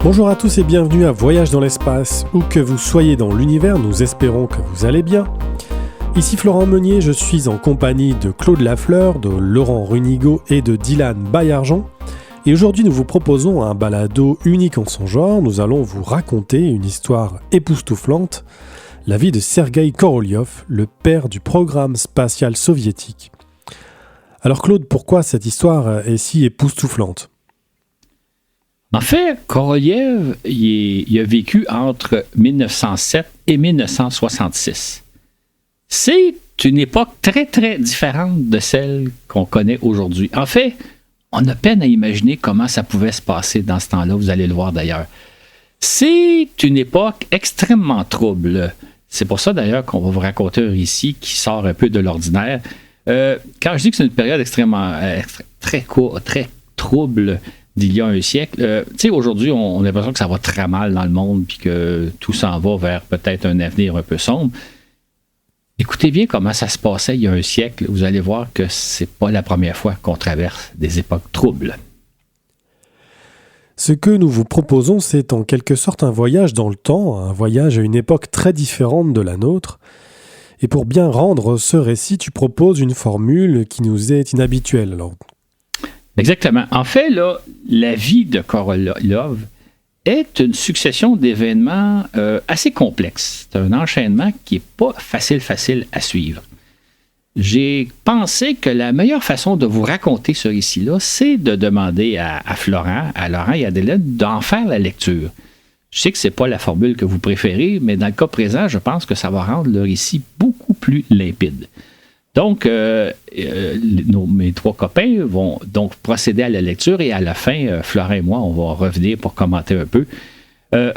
Bonjour à tous et bienvenue à Voyage dans l'espace. Où que vous soyez dans l'univers, nous espérons que vous allez bien. Ici Florent Meunier, je suis en compagnie de Claude Lafleur, de Laurent Runigo et de Dylan Baillargeon. Et aujourd'hui, nous vous proposons un balado unique en son genre. Nous allons vous raconter une histoire époustouflante, la vie de Sergueï Korolev, le père du programme spatial soviétique. Alors Claude, pourquoi cette histoire est si époustouflante ? En fait, Korolev, il a vécu entre 1907 et 1966. C'est une époque très, très différente de celle qu'on connaît aujourd'hui. En fait, on a peine à imaginer comment ça pouvait se passer dans ce temps-là, vous allez le voir d'ailleurs. C'est une époque extrêmement trouble. C'est pour ça d'ailleurs qu'on va vous raconter un récit qui sort un peu de l'ordinaire. Quand je dis que c'est une période extrêmement très trouble d'il y a un siècle, tu sais, aujourd'hui, on a l'impression que ça va très mal dans le monde puis que tout s'en va vers peut-être un avenir un peu sombre. Écoutez bien comment ça se passait il y a un siècle. Vous allez voir que c'est pas la première fois qu'on traverse des époques troubles. Ce que nous vous proposons, c'est en quelque sorte un voyage dans le temps, un voyage à une époque très différente de la nôtre. Et pour bien rendre ce récit, tu proposes une formule qui nous est inhabituelle. Alors... Exactement. En fait, là, la vie de Korolev est une succession d'événements assez complexes. C'est un enchaînement qui n'est pas facile à suivre. J'ai pensé que la meilleure façon de vous raconter ce récit-là, c'est de demander à Laurent et à Adélaïde d'en faire la lecture. Je sais que ce n'est pas la formule que vous préférez, mais dans le cas présent, je pense que ça va rendre le récit beaucoup plus limpide. Donc, mes trois copains vont donc procéder à la lecture et à la fin, Florent et moi, on va revenir pour commenter un peu.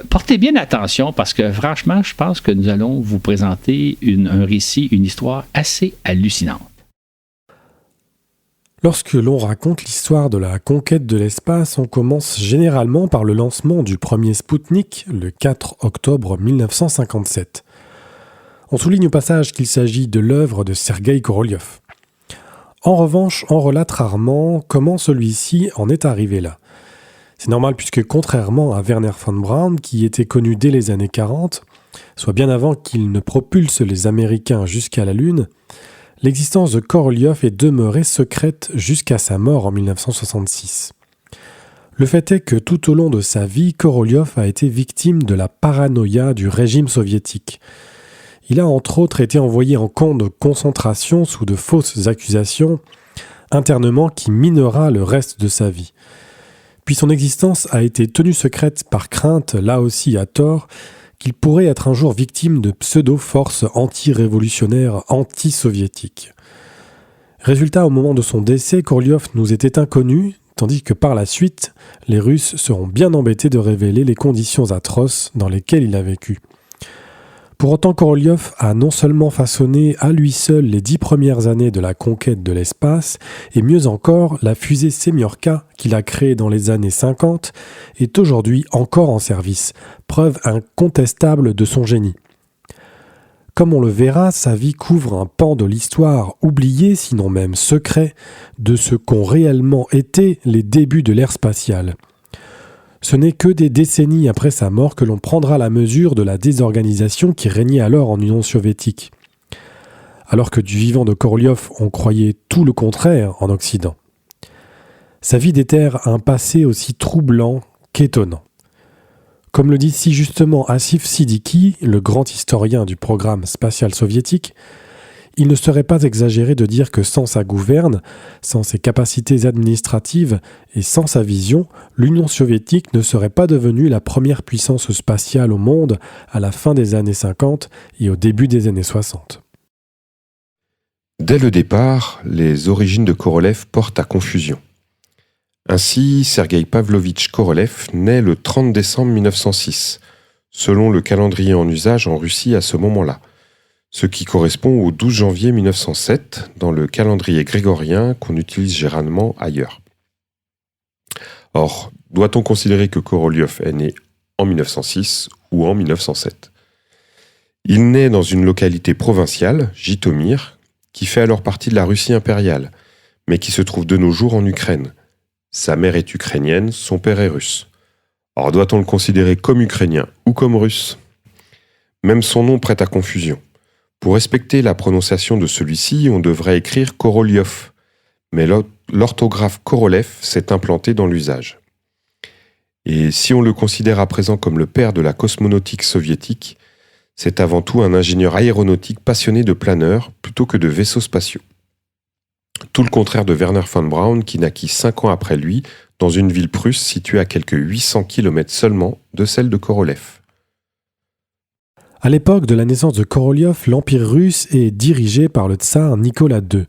Portez bien attention parce que franchement, je pense que nous allons vous présenter un récit, une histoire assez hallucinante. Lorsque l'on raconte l'histoire de la conquête de l'espace, on commence généralement par le lancement du premier Spoutnik le 4 octobre 1957. On souligne au passage qu'il s'agit de l'œuvre de Sergueï Korolev. En revanche, on relate rarement comment celui-ci en est arrivé là. C'est normal puisque contrairement à Wernher von Braun, qui était connu dès les années 40, soit bien avant qu'il ne propulse les Américains jusqu'à la Lune, l'existence de Korolev est demeurée secrète jusqu'à sa mort en 1966. Le fait est que tout au long de sa vie, Korolev a été victime de la paranoïa du régime soviétique. Il a entre autres été envoyé en camp de concentration sous de fausses accusations, internement qui minera le reste de sa vie. Puis son existence a été tenue secrète par crainte, là aussi à tort, qu'il pourrait être un jour victime de pseudo-forces anti-révolutionnaires anti-soviétiques. Résultat, au moment de son décès, Korolev nous était inconnu, tandis que par la suite, les Russes seront bien embêtés de révéler les conditions atroces dans lesquelles il a vécu. Pour autant, Korolev a non seulement façonné à lui seul les 10 premières années de la conquête de l'espace, et mieux encore, la fusée Semyorka qu'il a créée dans les années 50 est aujourd'hui encore en service, preuve incontestable de son génie. Comme on le verra, sa vie couvre un pan de l'histoire oublié, sinon même secret, de ce qu'ont réellement été les débuts de l'ère spatiale. Ce n'est que des décennies après sa mort que l'on prendra la mesure de la désorganisation qui régnait alors en Union soviétique. Alors que du vivant de Korolev, on croyait tout le contraire en Occident. Sa vie déterre un passé aussi troublant qu'étonnant. Comme le dit si justement Asif Siddiqui, le grand historien du programme spatial soviétique, il ne serait pas exagéré de dire que sans sa gouverne, sans ses capacités administratives et sans sa vision, l'Union soviétique ne serait pas devenue la première puissance spatiale au monde à la fin des années 50 et au début des années 60. Dès le départ, les origines de Korolev portent à confusion. Ainsi, Sergueï Pavlovitch Korolev naît le 30 décembre 1906, selon le calendrier en usage en Russie à ce moment-là, ce qui correspond au 12 janvier 1907 dans le calendrier grégorien qu'on utilise généralement ailleurs. Or, doit-on considérer que Korolev est né en 1906 ou en 1907 ? Il naît dans une localité provinciale, Jitomir, qui fait alors partie de la Russie impériale, mais qui se trouve de nos jours en Ukraine. Sa mère est ukrainienne, son père est russe. Alors doit-on le considérer comme ukrainien ou comme russe ? Même son nom prête à confusion. Pour respecter la prononciation de celui-ci, on devrait écrire Korolev, mais l'orthographe Korolev s'est implantée dans l'usage. Et si on le considère à présent comme le père de la cosmonautique soviétique, c'est avant tout un ingénieur aéronautique passionné de planeurs plutôt que de vaisseaux spatiaux. Tout le contraire de Wernher von Braun qui naquit 5 ans après lui dans une ville prusse située à quelques 800 km seulement de celle de Korolev. À l'époque de la naissance de Korolev, l'Empire russe est dirigé par le tsar Nicolas II.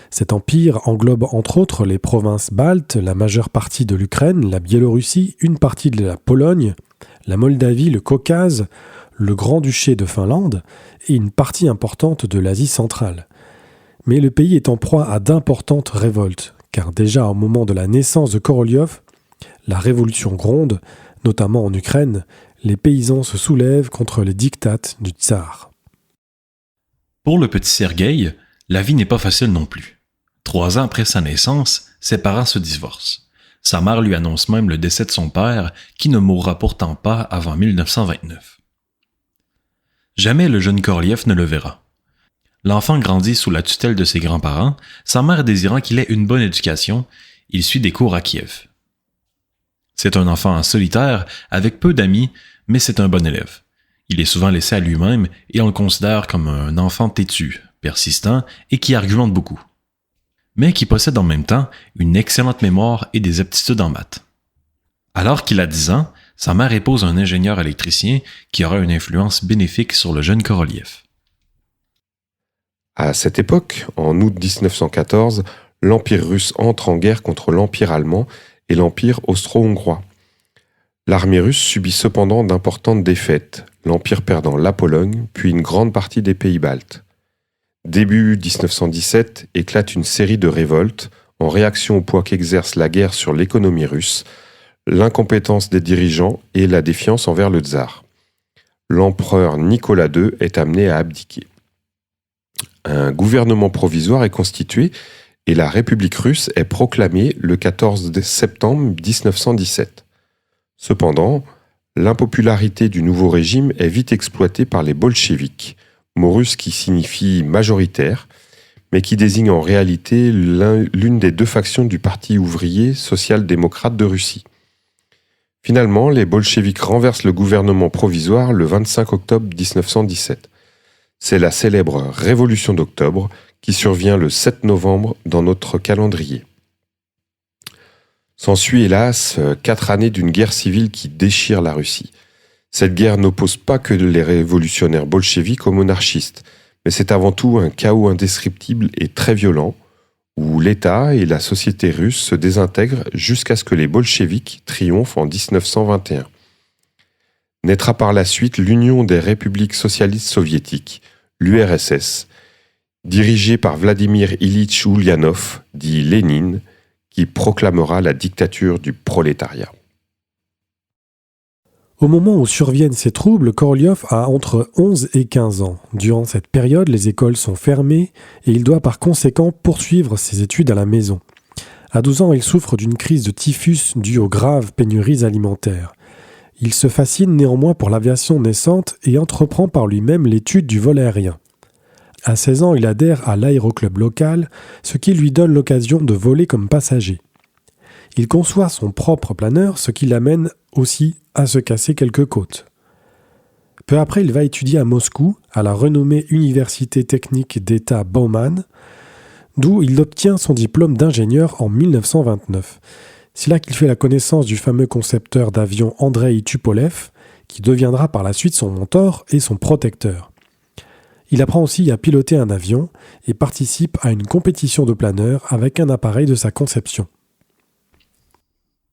Cet empire englobe entre autres les provinces baltes, la majeure partie de l'Ukraine, la Biélorussie, une partie de la Pologne, la Moldavie, le Caucase, le Grand-Duché de Finlande et une partie importante de l'Asie centrale. Mais le pays est en proie à d'importantes révoltes, car déjà au moment de la naissance de Korolev, la révolution gronde, notamment en Ukraine, les paysans se soulèvent contre les diktats du tsar. Pour le petit Sergueï, la vie n'est pas facile non plus. 3 ans après sa naissance, ses parents se divorcent. Sa mère lui annonce même le décès de son père, qui ne mourra pourtant pas avant 1929. Jamais le jeune Korolev ne le verra. L'enfant grandit sous la tutelle de ses grands-parents, sa mère désirant qu'il ait une bonne éducation, il suit des cours à Kiev. C'est un enfant solitaire, avec peu d'amis, mais c'est un bon élève. Il est souvent laissé à lui-même et on le considère comme un enfant têtu, persistant et qui argumente beaucoup, mais qui possède en même temps une excellente mémoire et des aptitudes en maths. Alors qu'il a 10 ans, sa mère épouse un ingénieur électricien qui aura une influence bénéfique sur le jeune Korolev. À cette époque, en août 1914, l'Empire russe entre en guerre contre l'Empire allemand et l'Empire austro-hongrois. L'armée russe subit cependant d'importantes défaites, l'Empire perdant la Pologne, puis une grande partie des pays baltes. Début 1917 éclate une série de révoltes en réaction au poids qu'exerce la guerre sur l'économie russe, l'incompétence des dirigeants et la défiance envers le tsar. L'empereur Nicolas II est amené à abdiquer. Un gouvernement provisoire est constitué et la République russe est proclamée le 14 septembre 1917. Cependant, l'impopularité du nouveau régime est vite exploitée par les bolcheviks, mot russe qui signifie majoritaire, mais qui désigne en réalité l'une des 2 factions du Parti ouvrier social-démocrate de Russie. Finalement, les bolcheviks renversent le gouvernement provisoire le 25 octobre 1917. C'est la célèbre Révolution d'octobre qui survient le 7 novembre dans notre calendrier. S'ensuit hélas 4 années d'une guerre civile qui déchire la Russie. Cette guerre n'oppose pas que les révolutionnaires bolcheviques aux monarchistes, mais c'est avant tout un chaos indescriptible et très violent, où l'État et la société russe se désintègrent jusqu'à ce que les bolcheviks triomphent en 1921. Naîtra par la suite l'Union des républiques socialistes soviétiques, l'URSS, dirigée par Vladimir Ilitch Ulyanov, dit Lénine, qui proclamera la dictature du prolétariat. Au moment où surviennent ces troubles, Korolev a entre 11 et 15 ans. Durant cette période, les écoles sont fermées et il doit par conséquent poursuivre ses études à la maison. À 12 ans, il souffre d'une crise de typhus due aux graves pénuries alimentaires. Il se fascine néanmoins pour l'aviation naissante et entreprend par lui-même l'étude du vol aérien. À 16 ans, il adhère à l'aéroclub local, ce qui lui donne l'occasion de voler comme passager. Il conçoit son propre planeur, ce qui l'amène aussi à se casser quelques côtes. Peu après, il va étudier à Moscou, à la renommée Université technique d'État Bauman, d'où il obtient son diplôme d'ingénieur en 1929. C'est là qu'il fait la connaissance du fameux concepteur d'avion Andrei Tupolev, qui deviendra par la suite son mentor et son protecteur. Il apprend aussi à piloter un avion et participe à une compétition de planeurs avec un appareil de sa conception.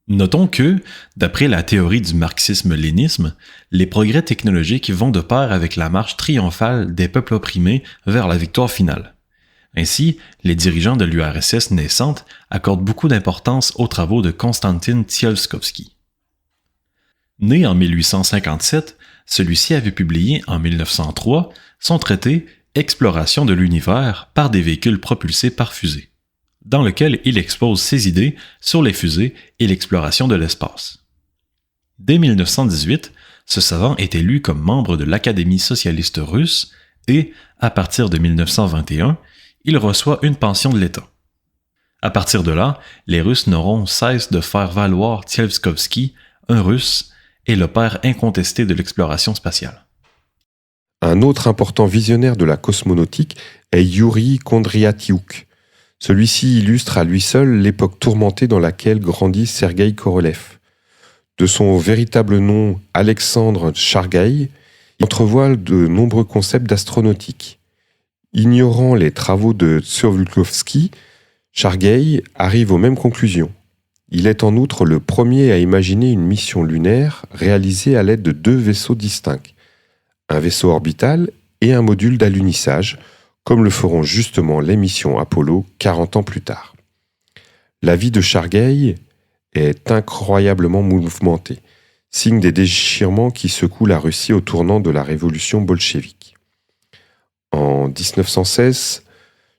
Notons que, d'après la théorie du marxisme-lénisme, les progrès technologiques vont de pair avec la marche triomphale des peuples opprimés vers la victoire finale. Ainsi, les dirigeants de l'URSS naissante accordent beaucoup d'importance aux travaux de Konstantin Tsiolkovsky. Né en 1857, celui-ci avait publié en 1903 son traité « Exploration de l'univers par des véhicules propulsés par fusée », dans lequel il expose ses idées sur les fusées et l'exploration de l'espace. Dès 1918, ce savant est élu comme membre de l'Académie socialiste russe et, à partir de 1921, il reçoit une pension de l'État. À partir de là, les Russes n'auront cesse de faire valoir Tsiolkovsky, un Russe, et le père incontesté de l'exploration spatiale. Un autre important visionnaire de la cosmonautique est Youri Kondriatiuk. Celui-ci illustre à lui seul l'époque tourmentée dans laquelle grandit Sergueï Korolev. De son véritable nom Alexandre Chargaï, il entrevoit de nombreux concepts d'astronautique. Ignorant les travaux de Tsiolkovsky, Chargaï arrive aux mêmes conclusions. Il est en outre le premier à imaginer une mission lunaire réalisée à l'aide de 2 vaisseaux distincts, un vaisseau orbital et un module d'alunissage, comme le feront justement les missions Apollo 40 ans plus tard. La vie de Chargaï est incroyablement mouvementée, signe des déchirements qui secouent la Russie au tournant de la révolution bolchevique. En 1916,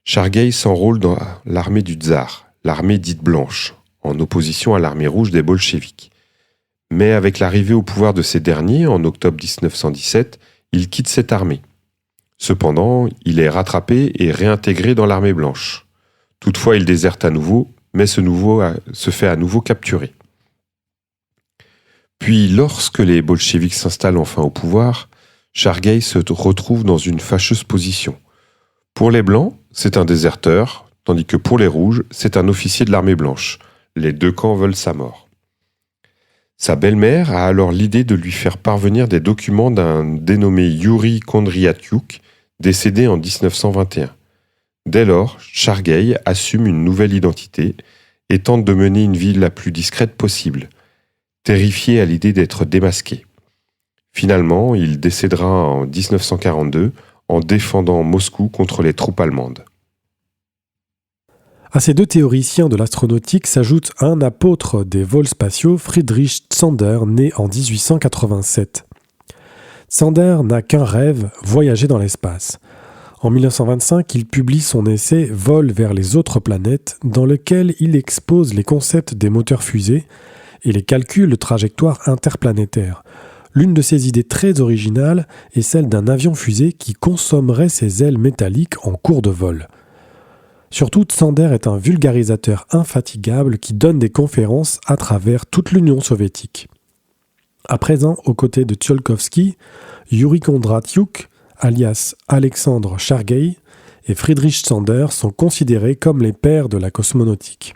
Chargaï s'enrôle dans l'armée du tsar, l'armée dite blanche, en opposition à l'armée rouge des bolcheviks. Mais avec l'arrivée au pouvoir de ces derniers, en octobre 1917, il quitte cette armée. Cependant, il est rattrapé et réintégré dans l'armée blanche. Toutefois, il déserte à nouveau, mais se fait à nouveau capturer. Puis, lorsque les bolcheviks s'installent enfin au pouvoir, Chargaï se retrouve dans une fâcheuse position. Pour les blancs, c'est un déserteur, tandis que pour les rouges, c'est un officier de l'armée blanche. Les 2 camps veulent sa mort. Sa belle-mère a alors l'idée de lui faire parvenir des documents d'un dénommé Youri Kondriatiuk, décédé en 1921. Dès lors, Chargaï assume une nouvelle identité et tente de mener une vie la plus discrète possible, terrifié à l'idée d'être démasqué. Finalement, il décédera en 1942 en défendant Moscou contre les troupes allemandes. À ces 2 théoriciens de l'astronautique s'ajoute un apôtre des vols spatiaux, Friedrich Zander, né en 1887. Zander n'a qu'un rêve, voyager dans l'espace. En 1925, il publie son essai « Vol vers les autres planètes » dans lequel il expose les concepts des moteurs fusées et les calculs de trajectoires interplanétaires. L'une de ses idées très originales est celle d'un avion-fusée qui consommerait ses ailes métalliques en cours de vol. Surtout, Zander est un vulgarisateur infatigable qui donne des conférences à travers toute l'Union soviétique. À présent, aux côtés de Tsiolkovsky, Youri Kondratiouk, alias Alexandre Chargaï, et Friedrich Zander sont considérés comme les pères de la cosmonautique.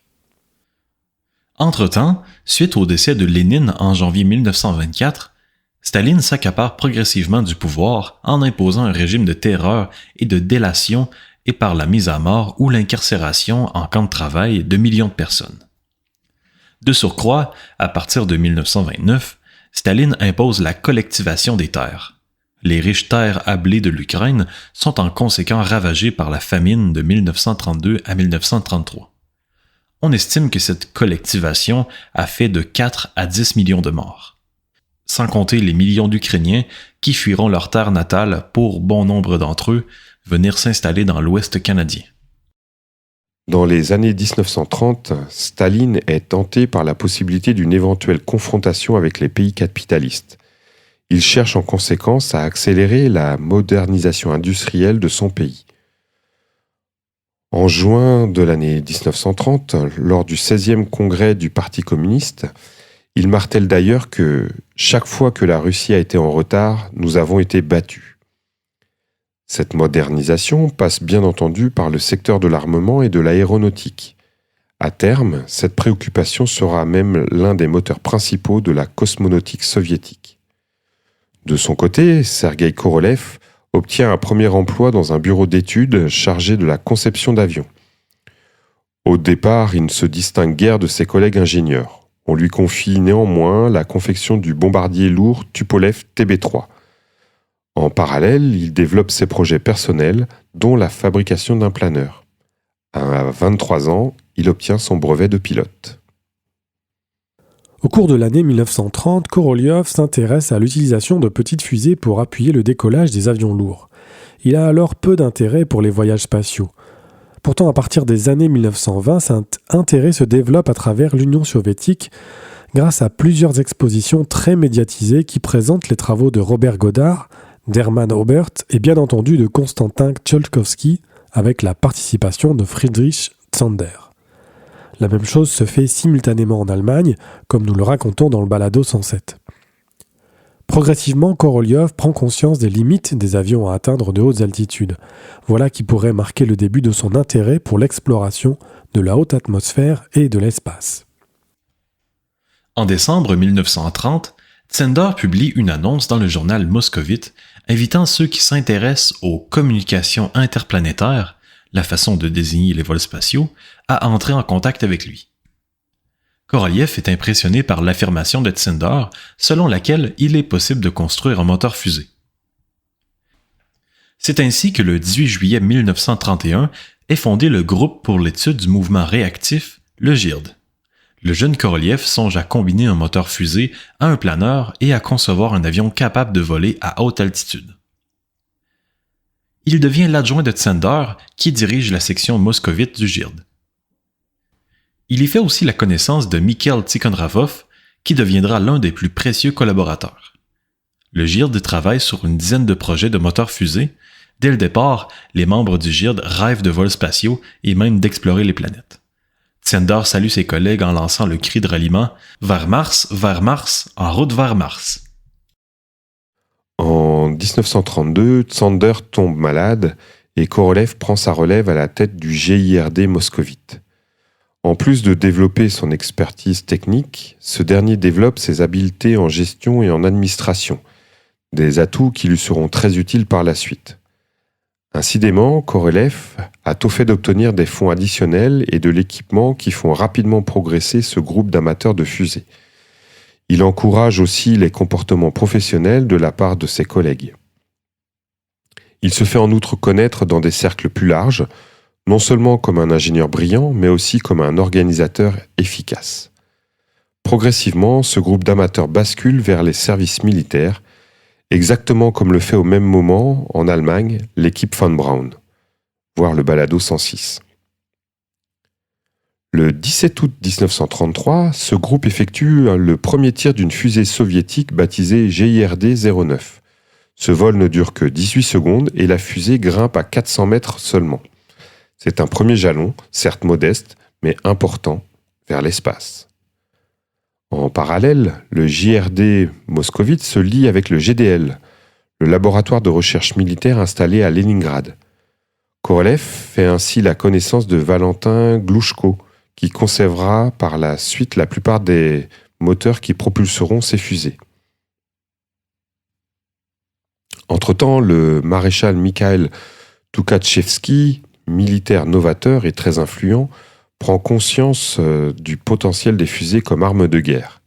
Entre-temps, suite au décès de Lénine en janvier 1924, Staline s'accapare progressivement du pouvoir en imposant un régime de terreur et de délation et par la mise à mort ou l'incarcération en camp de travail de millions de personnes. De surcroît, à partir de 1929, Staline impose la collectivation des terres. Les riches terres à blé de l'Ukraine sont en conséquent ravagées par la famine de 1932 à 1933. On estime que cette collectivation a fait de 4 à 10 millions de morts. Sans compter les millions d'Ukrainiens qui fuiront leur terre natale pour bon nombre d'entre eux venir s'installer dans l'Ouest canadien. Dans les années 1930, Staline est tenté par la possibilité d'une éventuelle confrontation avec les pays capitalistes. Il cherche en conséquence à accélérer la modernisation industrielle de son pays. En juin de l'année 1930, lors du 16e congrès du Parti communiste, il martèle d'ailleurs que « chaque fois que la Russie a été en retard, nous avons été battus ». Cette modernisation passe bien entendu par le secteur de l'armement et de l'aéronautique. À terme, cette préoccupation sera même l'un des moteurs principaux de la cosmonautique soviétique. De son côté, Sergueï Korolev obtient un premier emploi dans un bureau d'études chargé de la conception d'avions. Au départ, il ne se distingue guère de ses collègues ingénieurs. On lui confie néanmoins la confection du bombardier lourd Tupolev TB3. En parallèle, il développe ses projets personnels, dont la fabrication d'un planeur. À 23 ans, il obtient son brevet de pilote. Au cours de l'année 1930, Korolev s'intéresse à l'utilisation de petites fusées pour appuyer le décollage des avions lourds. Il a alors peu d'intérêt pour les voyages spatiaux. Pourtant, à partir des années 1920, cet intérêt se développe à travers l'Union soviétique grâce à plusieurs expositions très médiatisées qui présentent les travaux de Robert Goddard, d'Hermann Oberth et bien entendu de Konstantin Tsiolkovsky avec la participation de Friedrich Zander. La même chose se fait simultanément en Allemagne, comme nous le racontons dans le balado 107. Progressivement, Korolev prend conscience des limites des avions à atteindre de hautes altitudes. Voilà qui pourrait marquer le début de son intérêt pour l'exploration de la haute atmosphère et de l'espace. En décembre 1930, Zander publie une annonce dans le journal Moscovite invitant ceux qui s'intéressent aux communications interplanétaires, la façon de désigner les vols spatiaux, à entrer en contact avec lui. Korolev est impressionné par l'affirmation de Zander selon laquelle il est possible de construire un moteur fusée. C'est ainsi que le 18 juillet 1931 est fondé le groupe pour l'étude du mouvement réactif, le GIRD. Le jeune Korolev songe à combiner un moteur fusée à un planeur et à concevoir un avion capable de voler à haute altitude. Il devient l'adjoint de Zander qui dirige la section moscovite du GIRD. Il y fait aussi la connaissance de Mikhail Tikhonravov, qui deviendra l'un des plus précieux collaborateurs. Le GIRD travaille sur une dizaine de projets de moteurs fusées. Dès le départ, les membres du GIRD rêvent de vols spatiaux et même d'explorer les planètes. Zander salue ses collègues en lançant le cri de ralliement « Vers Mars, en route vers Mars ». En 1932, Zander tombe malade et Korolev prend sa relève à la tête du GIRD moscovite. En plus de développer son expertise technique, ce dernier développe ses habiletés en gestion et en administration, des atouts qui lui seront très utiles par la suite. Incidemment, Korolev a tôt fait d'obtenir des fonds additionnels et de l'équipement qui font rapidement progresser ce groupe d'amateurs de fusées. Il encourage aussi les comportements professionnels de la part de ses collègues. Il se fait en outre connaître dans des cercles plus larges, non seulement comme un ingénieur brillant, mais aussi comme un organisateur efficace. Progressivement, ce groupe d'amateurs bascule vers les services militaires, exactement comme le fait au même moment, en Allemagne, l'équipe von Braun. Voir le balado 106. Le 17 août 1933, ce groupe effectue le premier tir d'une fusée soviétique baptisée GIRD-09. Ce vol ne dure que 18 secondes et la fusée grimpe à 400 mètres seulement. C'est un premier jalon, certes modeste, mais important, vers l'espace. En parallèle, le JRD moscovite se lie avec le GDL, le laboratoire de recherche militaire installé à Leningrad. Korolev fait ainsi la connaissance de Valentin Glouchko, qui concevra par la suite la plupart des moteurs qui propulseront ces fusées. Entre-temps, le maréchal Mikhail Tukhachevsky, militaire novateur et très influent, prend conscience du potentiel des fusées comme arme de guerre.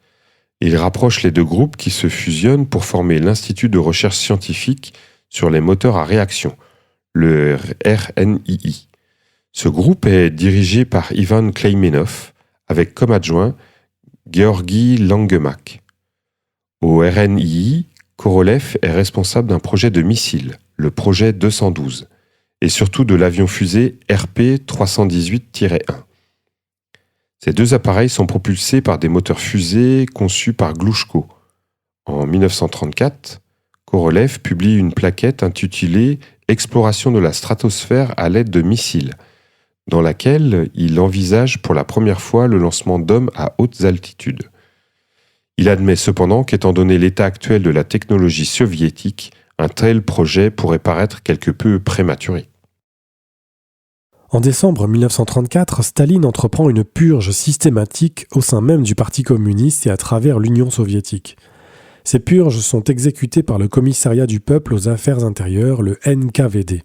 Il rapproche les deux groupes qui se fusionnent pour former l'Institut de recherche scientifique sur les moteurs à réaction, le RNII. Ce groupe est dirigé par Ivan Kleimenov, avec comme adjoint Georgi Langemak. Au RNII, Korolev est responsable d'un projet de missile, le projet 212, et surtout de l'avion-fusée RP-318-1. Ces deux appareils sont propulsés par des moteurs fusées conçus par Glouchko. En 1934, Korolev publie une plaquette intitulée « Exploration de la stratosphère à l'aide de missiles », dans laquelle il envisage pour la première fois le lancement d'hommes à hautes altitudes. Il admet cependant qu'étant donné l'état actuel de la technologie soviétique, un tel projet pourrait paraître quelque peu prématuré. En décembre 1934, Staline entreprend une purge systématique au sein même du Parti communiste et à travers l'Union soviétique. Ces purges sont exécutées par le Commissariat du peuple aux affaires intérieures, le NKVD.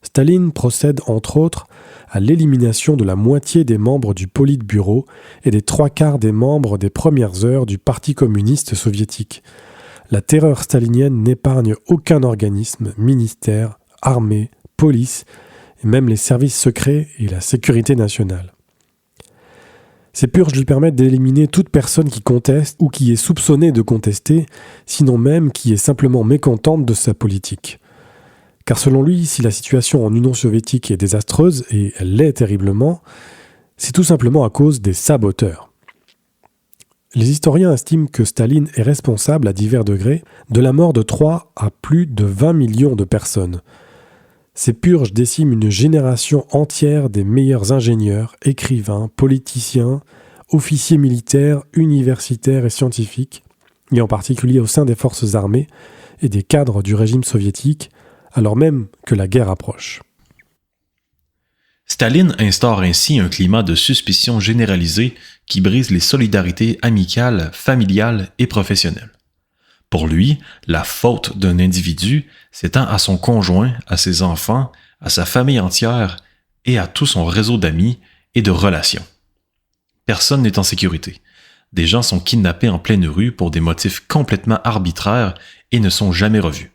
Staline procède entre autres à l'élimination de la moitié des membres du Politburo et des 3/4 des membres des premières heures du Parti communiste soviétique. La terreur stalinienne n'épargne aucun organisme, ministère, armée, police, et même les services secrets et la sécurité nationale. Ces purges lui permettent d'éliminer toute personne qui conteste ou qui est soupçonnée de contester, sinon même qui est simplement mécontente de sa politique. Car selon lui, si la situation en Union soviétique est désastreuse, et elle l'est terriblement, c'est tout simplement à cause des saboteurs. Les historiens estiment que Staline est responsable à divers degrés de la mort de 3 à plus de 20 millions de personnes. Ces purges déciment une génération entière des meilleurs ingénieurs, écrivains, politiciens, officiers militaires, universitaires et scientifiques, et en particulier au sein des forces armées et des cadres du régime soviétique, alors même que la guerre approche. Staline instaure ainsi un climat de suspicion généralisée qui brise les solidarités amicales, familiales et professionnelles. Pour lui, la faute d'un individu s'étend à son conjoint, à ses enfants, à sa famille entière et à tout son réseau d'amis et de relations. Personne n'est en sécurité. Des gens sont kidnappés en pleine rue pour des motifs complètement arbitraires et ne sont jamais revus.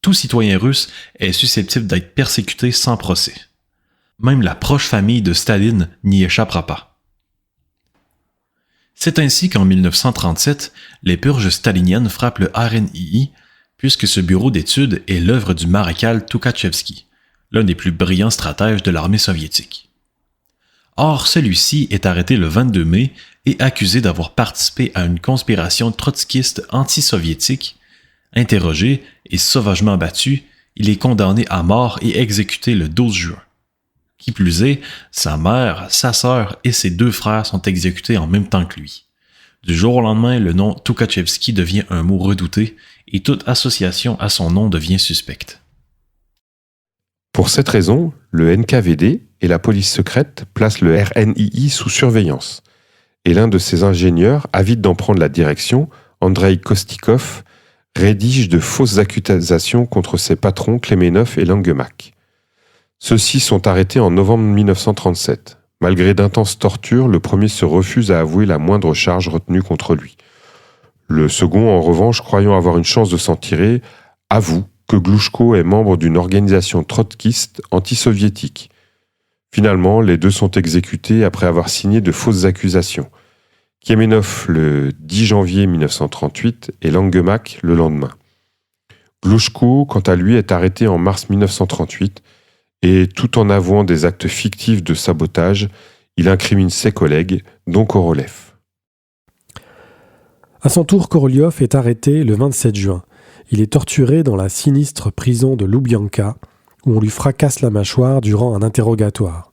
Tout citoyen russe est susceptible d'être persécuté sans procès. Même la proche famille de Staline n'y échappera pas. C'est ainsi qu'en 1937, les purges staliniennes frappent le RNII, puisque ce bureau d'études est l'œuvre du maréchal Toukachevski, l'un des plus brillants stratèges de l'armée soviétique. Or, celui-ci est arrêté le 22 mai et accusé d'avoir participé à une conspiration trotskiste anti-soviétique. Interrogé et sauvagement battu, il est condamné à mort et exécuté le 12 juin. Qui plus est, sa mère, sa sœur et ses 2 frères sont exécutés en même temps que lui. Du jour au lendemain, le nom Toukachevski devient un mot redouté et toute association à son nom devient suspecte. Pour cette raison, le NKVD et la police secrète placent le RNII sous surveillance. Et l'un de ses ingénieurs, avide d'en prendre la direction, Andrei Kostikov, rédige de fausses accusations contre ses patrons Klemenov et Langemak. Ceux-ci sont arrêtés en novembre 1937. Malgré d'intenses tortures, le premier se refuse à avouer la moindre charge retenue contre lui. Le second, en revanche, croyant avoir une chance de s'en tirer, avoue que Glouchko est membre d'une organisation trotskiste anti-soviétique. Finalement, les 2 sont exécutés après avoir signé de fausses accusations. Klemenov le 10 janvier 1938 et Langemak le lendemain. Glouchko, quant à lui, est arrêté en mars 1938 et, tout en avouant des actes fictifs de sabotage, il incrimine ses collègues, dont Korolev. À son tour, Korolev est arrêté le 27 juin. Il est torturé dans la sinistre prison de Loubianka, où on lui fracasse la mâchoire durant un interrogatoire.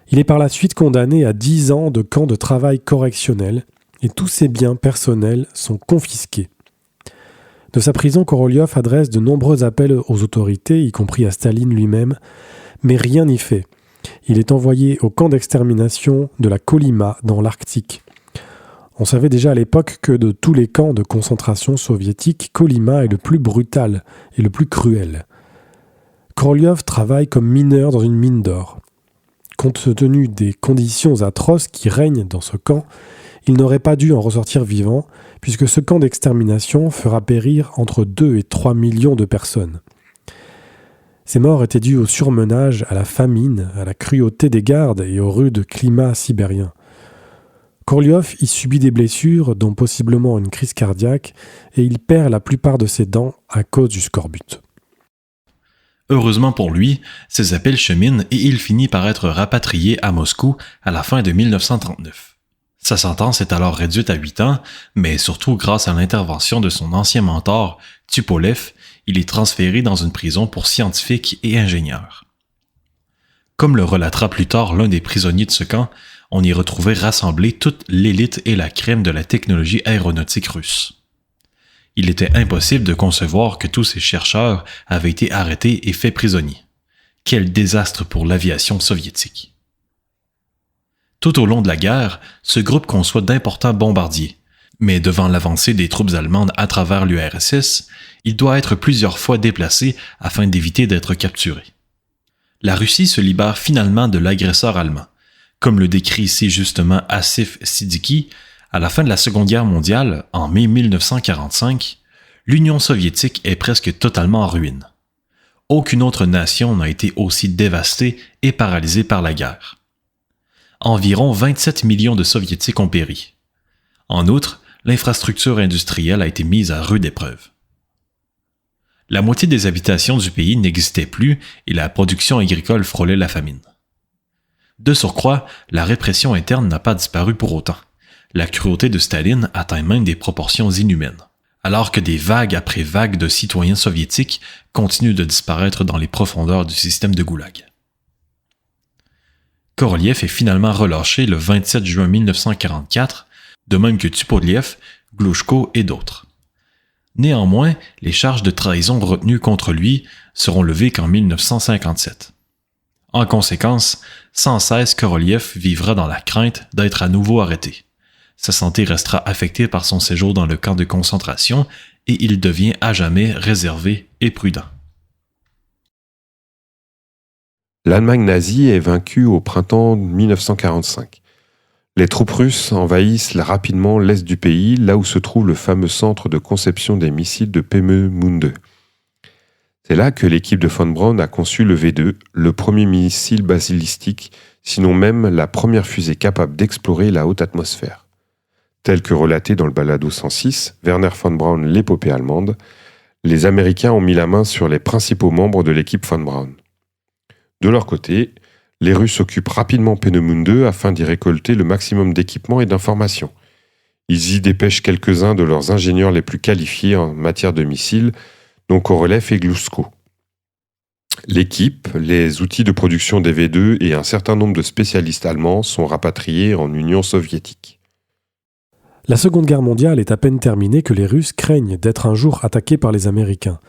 Il est par la suite condamné à 10 ans de camp de travail correctionnel et tous ses biens personnels sont confisqués. De sa prison, Korolev adresse de nombreux appels aux autorités, y compris à Staline lui-même, mais rien n'y fait. Il est envoyé au camp d'extermination de la Kolyma dans l'Arctique. On savait déjà à l'époque que de tous les camps de concentration soviétiques, Kolyma est le plus brutal et le plus cruel. Korolev travaille comme mineur dans une mine d'or. Compte tenu des conditions atroces qui règnent dans ce camp, il n'aurait pas dû en ressortir vivant, puisque ce camp d'extermination fera périr entre 2 et 3 millions de personnes. Ces morts étaient dues au surmenage, à la famine, à la cruauté des gardes et au rude climat sibérien. Korolev y subit des blessures, dont possiblement une crise cardiaque, et il perd la plupart de ses dents à cause du scorbut. Heureusement pour lui, ses appels cheminent et il finit par être rapatrié à Moscou à la fin de 1939. Sa sentence est alors réduite à 8 ans, mais surtout grâce à l'intervention de son ancien mentor, Tupolev, il est transféré dans une prison pour scientifiques et ingénieurs. Comme le relatera plus tard l'un des prisonniers de ce camp, on y retrouvait rassemblée toute l'élite et la crème de la technologie aéronautique russe. Il était impossible de concevoir que tous ces chercheurs avaient été arrêtés et faits prisonniers. Quel désastre pour l'aviation soviétique! Tout au long de la guerre, ce groupe conçoit d'importants bombardiers, mais devant l'avancée des troupes allemandes à travers l'URSS, il doit être plusieurs fois déplacé afin d'éviter d'être capturé. La Russie se libère finalement de l'agresseur allemand. Comme le décrit ici justement Asif Siddiqui, à la fin de la Seconde Guerre mondiale, en mai 1945, l'Union soviétique est presque totalement en ruine. Aucune autre nation n'a été aussi dévastée et paralysée par la guerre. Environ 27 millions de Soviétiques ont péri. En outre, l'infrastructure industrielle a été mise à rude épreuve. La moitié des habitations du pays n'existaient plus et la production agricole frôlait la famine. De surcroît, la répression interne n'a pas disparu pour autant. La cruauté de Staline atteint même des proportions inhumaines, alors que des vagues après vagues de citoyens soviétiques continuent de disparaître dans les profondeurs du système de Goulag. Korolev est finalement relâché le 27 juin 1944, de même que Tupoliev, Glouchko et d'autres. Néanmoins, les charges de trahison retenues contre lui seront levées qu'en 1957. En conséquence, sans cesse Korolev vivra dans la crainte d'être à nouveau arrêté. Sa santé restera affectée par son séjour dans le camp de concentration et il devient à jamais réservé et prudent. L'Allemagne nazie est vaincue au printemps 1945. Les troupes russes envahissent rapidement l'est du pays, là où se trouve le fameux centre de conception des missiles de Peenemünde. C'est là que l'équipe de von Braun a conçu le V2, le premier missile balistique, sinon même la première fusée capable d'explorer la haute atmosphère. Tel que relaté dans le balado 106, Werner von Braun, l'épopée allemande, les Américains ont mis la main sur les principaux membres de l'équipe von Braun. De leur côté, les Russes occupent rapidement Peenemünde afin d'y récolter le maximum d'équipements et d'informations. Ils y dépêchent quelques-uns de leurs ingénieurs les plus qualifiés en matière de missiles, dont Korolev et Glouchko. L'équipe, les outils de production des V2 et un certain nombre de spécialistes allemands sont rapatriés en Union soviétique. La Seconde Guerre mondiale est à peine terminée que les Russes craignent d'être un jour attaqués par les Américains.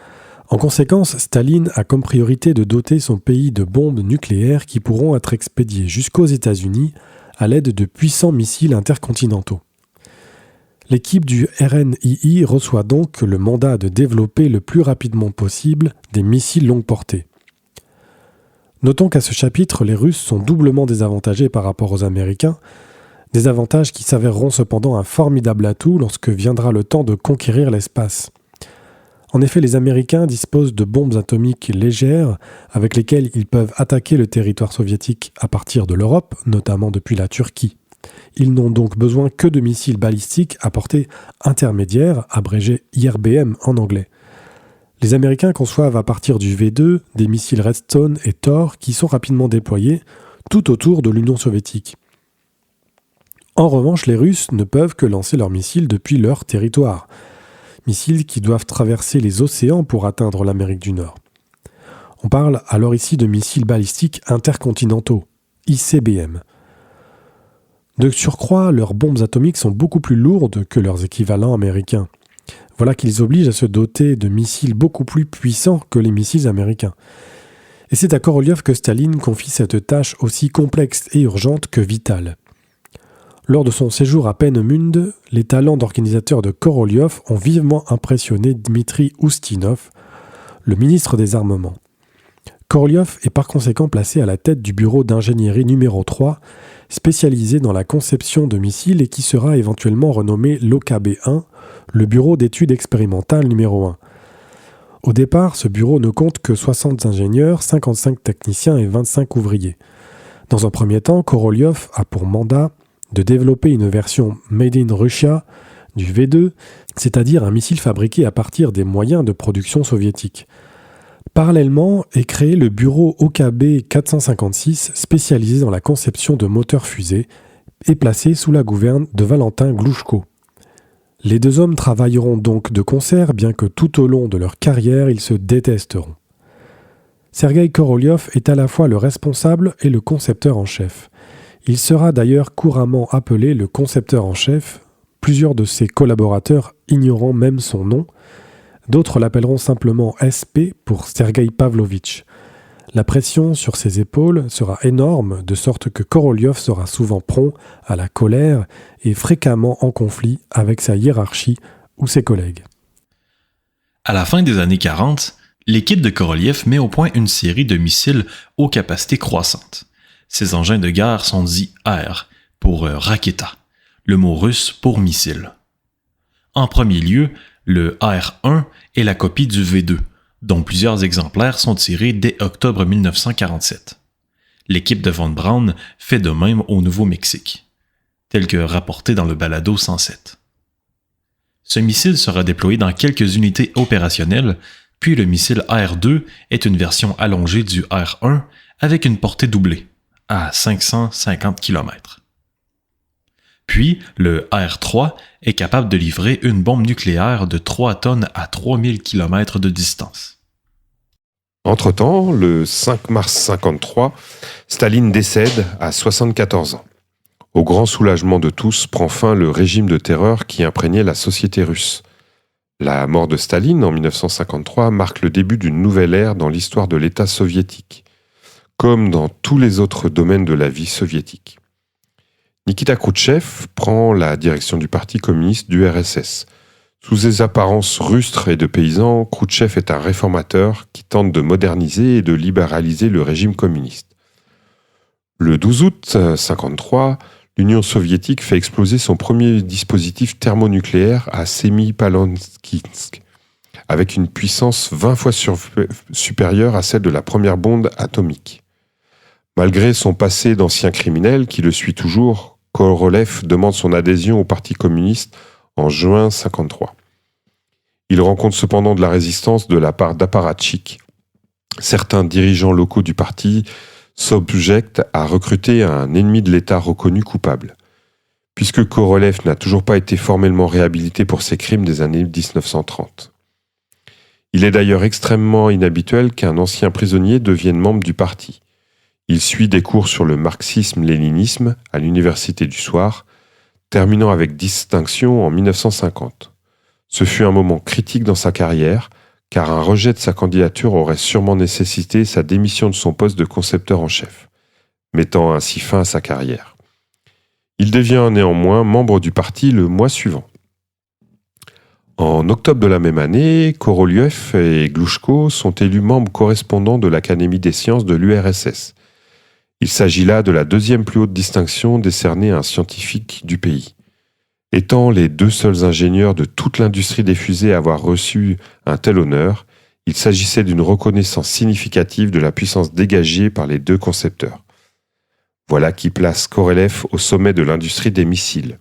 En conséquence, Staline a comme priorité de doter son pays de bombes nucléaires qui pourront être expédiées jusqu'aux États-Unis à l'aide de puissants missiles intercontinentaux. L'équipe du RNII reçoit donc le mandat de développer le plus rapidement possible des missiles longue portée. Notons qu'à ce chapitre, les Russes sont doublement désavantagés par rapport aux Américains, des avantages qui s'avéreront cependant un formidable atout lorsque viendra le temps de conquérir l'espace. En effet, les Américains disposent de bombes atomiques légères avec lesquelles ils peuvent attaquer le territoire soviétique à partir de l'Europe, notamment depuis la Turquie. Ils n'ont donc besoin que de missiles balistiques à portée intermédiaire, abrégé IRBM en anglais. Les Américains conçoivent à partir du V2 des missiles Redstone et Thor qui sont rapidement déployés tout autour de l'Union soviétique. En revanche, les Russes ne peuvent que lancer leurs missiles depuis leur territoire. Missiles qui doivent traverser les océans pour atteindre l'Amérique du Nord. On parle alors ici de missiles balistiques intercontinentaux, ICBM. De surcroît, leurs bombes atomiques sont beaucoup plus lourdes que leurs équivalents américains. Voilà qu'ils obligent à se doter de missiles beaucoup plus puissants que les missiles américains. Et c'est à Korolev que Staline confie cette tâche aussi complexe et urgente que vitale. Lors de son séjour à Peenemünde, les talents d'organisateur de Korolev ont vivement impressionné Dmitri Oustinov, le ministre des Armements. Korolev est par conséquent placé à la tête du bureau d'ingénierie numéro 3, spécialisé dans la conception de missiles et qui sera éventuellement renommé l'OKB-1, le bureau d'études expérimentales numéro 1. Au départ, ce bureau ne compte que 60 ingénieurs, 55 techniciens et 25 ouvriers. Dans un premier temps, Korolev a pour mandat de développer une version Made in Russia du V2, c'est-à-dire un missile fabriqué à partir des moyens de production soviétiques. Parallèlement est créé le bureau OKB 456, spécialisé dans la conception de moteurs fusées, et placé sous la gouverne de Valentin Glouchko. Les deux hommes travailleront donc de concert, bien que tout au long de leur carrière, ils se détesteront. Sergueï Korolev est à la fois le responsable et le concepteur en chef. Il sera d'ailleurs couramment appelé le concepteur en chef, plusieurs de ses collaborateurs ignorant même son nom. D'autres l'appelleront simplement SP pour Sergueï Pavlovitch. La pression sur ses épaules sera énorme, de sorte que Korolev sera souvent prompt à la colère et fréquemment en conflit avec sa hiérarchie ou ses collègues. À la fin des années 40, l'équipe de Korolev met au point une série de missiles aux capacités croissantes. Ces engins de guerre sont dits R pour Raketa, le mot russe pour missile. En premier lieu, le R-1 est la copie du V2, dont plusieurs exemplaires sont tirés dès octobre 1947. L'équipe de von Braun fait de même au Nouveau-Mexique, tel que rapporté dans le balado 107. Ce missile sera déployé dans quelques unités opérationnelles, puis le missile R-2 est une version allongée du R-1 avec une portée doublée, à 550 km. Puis, le R-3 est capable de livrer une bombe nucléaire de 3 tonnes à 3000 km de distance. Entre-temps, le 5 mars 1953, Staline décède à 74 ans. Au grand soulagement de tous, prend fin le régime de terreur qui imprégnait la société russe. La mort de Staline en 1953 marque le début d'une nouvelle ère dans l'histoire de l'État soviétique, comme dans tous les autres domaines de la vie soviétique. Nikita Khrouchtchev prend la direction du Parti communiste du RSS. Sous ses apparences rustres et de paysan, Khrouchtchev est un réformateur qui tente de moderniser et de libéraliser le régime communiste. Le 12 août 1953, l'Union soviétique fait exploser son premier dispositif thermonucléaire à Semipalatinsk, avec une puissance 20 fois supérieure à celle de la première bombe atomique. Malgré son passé d'ancien criminel qui le suit toujours, Korolev demande son adhésion au Parti communiste en juin 1953. Il rencontre cependant de la résistance de la part d'apparatchiks. Certains dirigeants locaux du parti s'objectent à recruter un ennemi de l'État reconnu coupable. Puisque Korolev n'a toujours pas été formellement réhabilité pour ses crimes des années 1930. Il est d'ailleurs extrêmement inhabituel qu'un ancien prisonnier devienne membre du parti. Il suit des cours sur le marxisme-léninisme à l'Université du Soir, terminant avec distinction en 1950. Ce fut un moment critique dans sa carrière, car un rejet de sa candidature aurait sûrement nécessité sa démission de son poste de concepteur en chef, mettant ainsi fin à sa carrière. Il devient néanmoins membre du parti le mois suivant. En octobre de la même année, Korolev et Glouchko sont élus membres correspondants de l'Académie des sciences de l'URSS. Il s'agit là de la deuxième plus haute distinction décernée à un scientifique du pays. Étant les deux seuls ingénieurs de toute l'industrie des fusées à avoir reçu un tel honneur, il s'agissait d'une reconnaissance significative de la puissance dégagée par les deux concepteurs. Voilà qui place Korolev au sommet de l'industrie des missiles,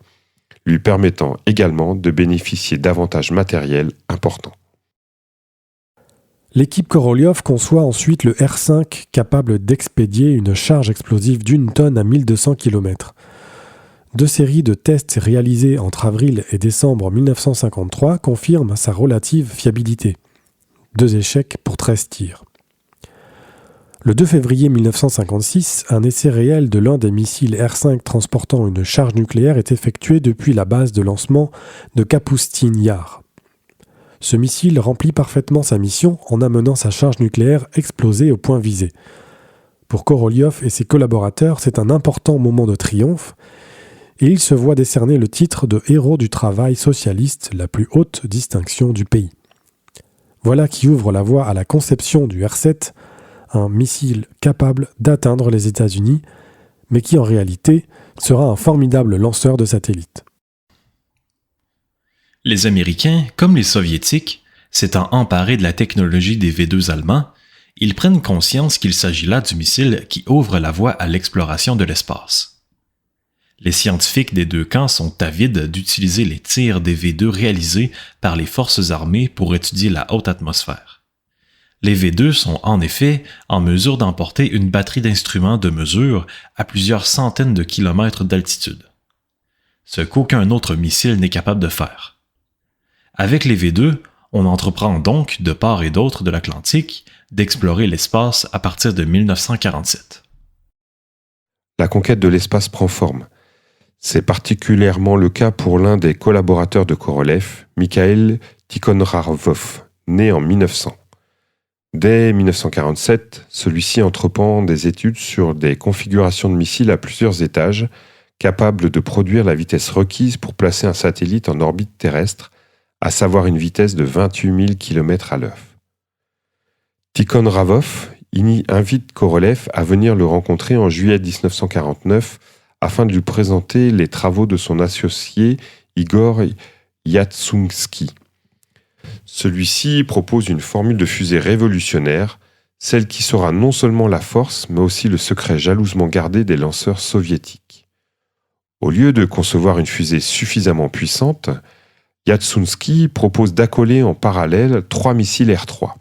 lui permettant également de bénéficier d'avantages matériels importants. L'équipe Korolev conçoit ensuite le R-5 capable d'expédier une charge explosive d'1 tonne à 1200 km. Deux séries de tests réalisés entre avril et décembre 1953 confirment sa relative fiabilité. 2 échecs pour 13 tirs. Le 2 février 1956, un essai réel de l'un des missiles R-5 transportant une charge nucléaire est effectué depuis la base de lancement de Kapustin Yar. Ce missile remplit parfaitement sa mission en amenant sa charge nucléaire explosée au point visé. Pour Korolev et ses collaborateurs, c'est un important moment de triomphe et il se voit décerner le titre de héros du travail socialiste, la plus haute distinction du pays. Voilà qui ouvre la voie à la conception du R-7, un missile capable d'atteindre les États-Unis, mais qui en réalité sera un formidable lanceur de satellites. Les Américains, comme les Soviétiques, s'étant emparés de la technologie des V2 allemands, ils prennent conscience qu'il s'agit là du missile qui ouvre la voie à l'exploration de l'espace. Les scientifiques des deux camps sont avides d'utiliser les tirs des V2 réalisés par les forces armées pour étudier la haute atmosphère. Les V2 sont en effet en mesure d'emporter une batterie d'instruments de mesure à plusieurs centaines de kilomètres d'altitude. Ce qu'aucun autre missile n'est capable de faire. Avec les V2, on entreprend donc, de part et d'autre de l'Atlantique, d'explorer l'espace à partir de 1947. La conquête de l'espace prend forme. C'est particulièrement le cas pour l'un des collaborateurs de Korolev, Mikhail Tikhonravov, né en 1900. Dès 1947, celui-ci entreprend des études sur des configurations de missiles à plusieurs étages, capables de produire la vitesse requise pour placer un satellite en orbite terrestre, à savoir une vitesse de 28 000 km à l'heure. Tikhonravov invite Korolev à venir le rencontrer en juillet 1949 afin de lui présenter les travaux de son associé Igor Yatsunsky. Celui-ci propose une formule de fusée révolutionnaire, celle qui sera non seulement la force, mais aussi le secret jalousement gardé des lanceurs soviétiques. Au lieu de concevoir une fusée suffisamment puissante, Yatsunsky propose d'accoler en parallèle 3 missiles R-3.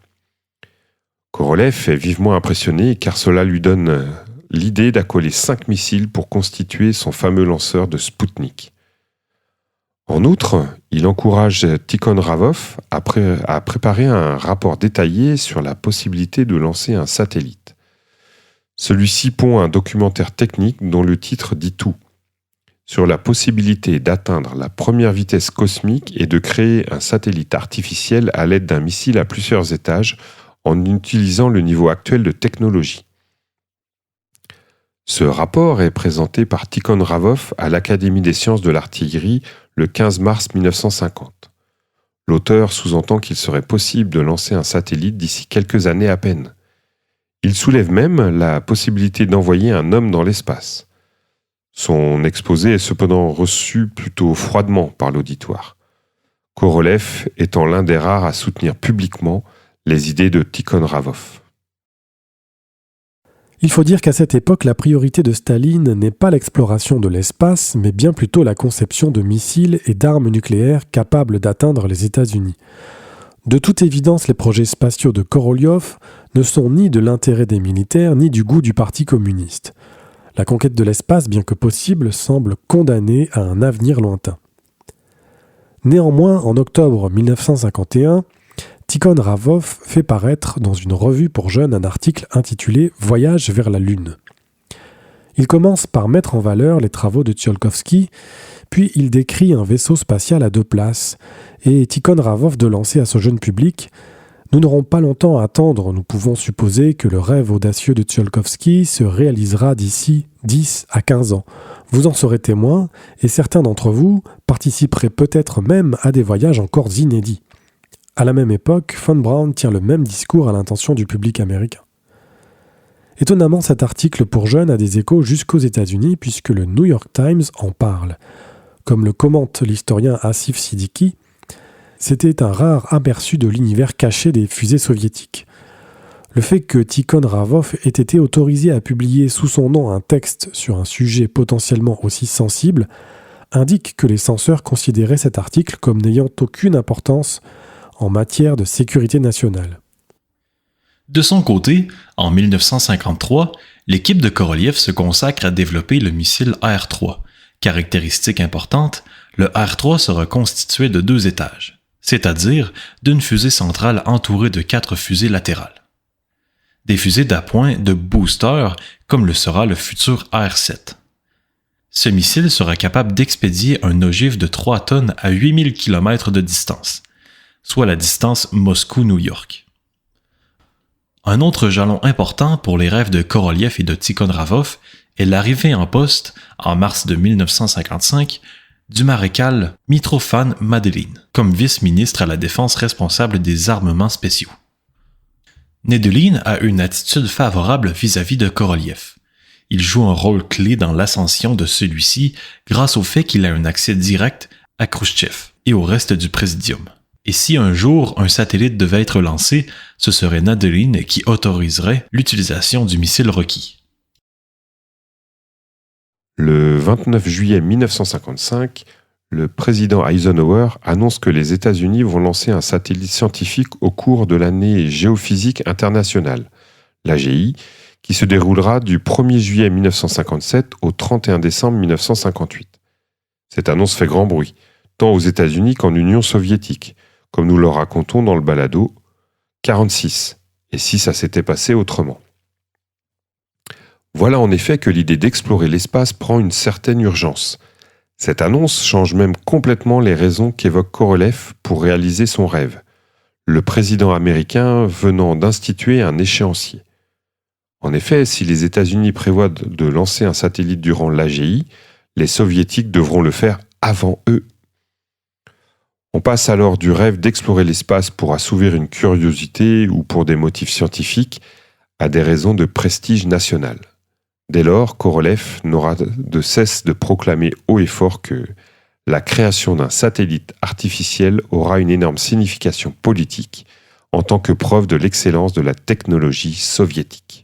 Korolev est vivement impressionné car cela lui donne l'idée d'accoler 5 missiles pour constituer son fameux lanceur de Spoutnik. En outre, il encourage Tikhon-Ravov à préparer un rapport détaillé sur la possibilité de lancer un satellite. Celui-ci pond un documentaire technique dont le titre dit tout, sur la possibilité d'atteindre la première vitesse cosmique et de créer un satellite artificiel à l'aide d'un missile à plusieurs étages en utilisant le niveau actuel de technologie. Ce rapport est présenté par Tikhon-Ravov à l'Académie des sciences de l'artillerie le 15 mars 1950. L'auteur sous-entend qu'il serait possible de lancer un satellite d'ici quelques années à peine. Il soulève même la possibilité d'envoyer un homme dans l'espace. Son exposé est cependant reçu plutôt froidement par l'auditoire, Korolev étant l'un des rares à soutenir publiquement les idées de Tikhon-Ravov. Il faut dire qu'à cette époque, la priorité de Staline n'est pas l'exploration de l'espace, mais bien plutôt la conception de missiles et d'armes nucléaires capables d'atteindre les États-Unis. De toute évidence, les projets spatiaux de Korolev ne sont ni de l'intérêt des militaires, ni du goût du Parti communiste. La conquête de l'espace, bien que possible, semble condamnée à un avenir lointain. Néanmoins, en octobre 1951, Tikhon-Ravov fait paraître dans une revue pour jeunes un article intitulé « Voyage vers la Lune ». Il commence par mettre en valeur les travaux de Tsiolkovsky, puis il décrit un vaisseau spatial à 2 places, et Tikhon-Ravov de lancer à ce jeune public « Nous n'aurons pas longtemps à attendre, nous pouvons supposer que le rêve audacieux de Tsiolkovsky se réalisera d'ici 10 à 15 ans. Vous en serez témoins, et certains d'entre vous participeraient peut-être même à des voyages encore inédits. » À la même époque, von Braun tient le même discours à l'intention du public américain. Étonnamment, cet article pour jeunes a des échos jusqu'aux États-Unis puisque le New York Times en parle. Comme le commente l'historien Asif Siddiqui, c'était un rare aperçu de l'univers caché des fusées soviétiques. Le fait que Tikhon-Ravov ait été autorisé à publier sous son nom un texte sur un sujet potentiellement aussi sensible indique que les censeurs considéraient cet article comme n'ayant aucune importance en matière de sécurité nationale. De son côté, en 1953, l'équipe de Korolev se consacre à développer le missile R-3. Caractéristique importante, le R-3 sera constitué de 2 étages, c'est-à-dire d'une fusée centrale entourée de 4 fusées latérales. Des fusées d'appoint de booster, comme le sera le futur R-7. Ce missile sera capable d'expédier un ogive de 3 tonnes à 8000 km de distance, soit la distance Moscou-New York. Un autre jalon important pour les rêves de Korolev et de Tikhon-Ravov est l'arrivée en poste, en mars de 1955, du maréchal Mitrofan Nedelin, comme vice-ministre à la Défense responsable des armements spéciaux. Nedelin a une attitude favorable vis-à-vis de Korolev. Il joue un rôle clé dans l'ascension de celui-ci grâce au fait qu'il a un accès direct à Khrouchtchev et au reste du présidium. Et si un jour un satellite devait être lancé, ce serait Nedelin qui autoriserait l'utilisation du missile requis. Le 29 juillet 1955, le président Eisenhower annonce que les États-Unis vont lancer un satellite scientifique au cours de l'année géophysique internationale, l'AGI, qui se déroulera du 1er juillet 1957 au 31 décembre 1958. Cette annonce fait grand bruit, tant aux États-Unis qu'en Union soviétique, comme nous le racontons dans le balado 46, et si ça s'était passé autrement. Voilà en effet que l'idée d'explorer l'espace prend une certaine urgence. Cette annonce change même complètement les raisons qu'évoque Korolev pour réaliser son rêve, le président américain venant d'instituer un échéancier. En effet, si les États-Unis prévoient de lancer un satellite durant l'AGI, les Soviétiques devront le faire avant eux. On passe alors du rêve d'explorer l'espace pour assouvir une curiosité ou pour des motifs scientifiques à des raisons de prestige national. Dès lors, Korolev n'aura de cesse de proclamer haut et fort que la création d'un satellite artificiel aura une énorme signification politique en tant que preuve de l'excellence de la technologie soviétique.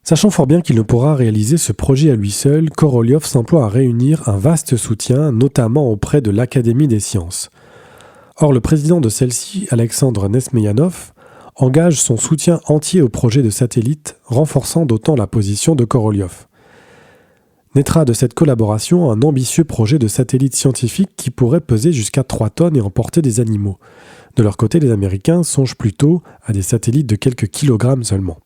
Sachant fort bien qu'il ne pourra réaliser ce projet à lui seul, Korolev s'emploie à réunir un vaste soutien, notamment auprès de l'Académie des sciences. Or, le président de celle-ci, Alexandre Nesmeyanov, engage son soutien entier au projet de satellite, renforçant d'autant la position de Korolev. Naîtra de cette collaboration un ambitieux projet de satellite scientifique qui pourrait peser jusqu'à 3 tonnes et emporter des animaux. De leur côté, les Américains songent plutôt à des satellites de quelques kilogrammes seulement.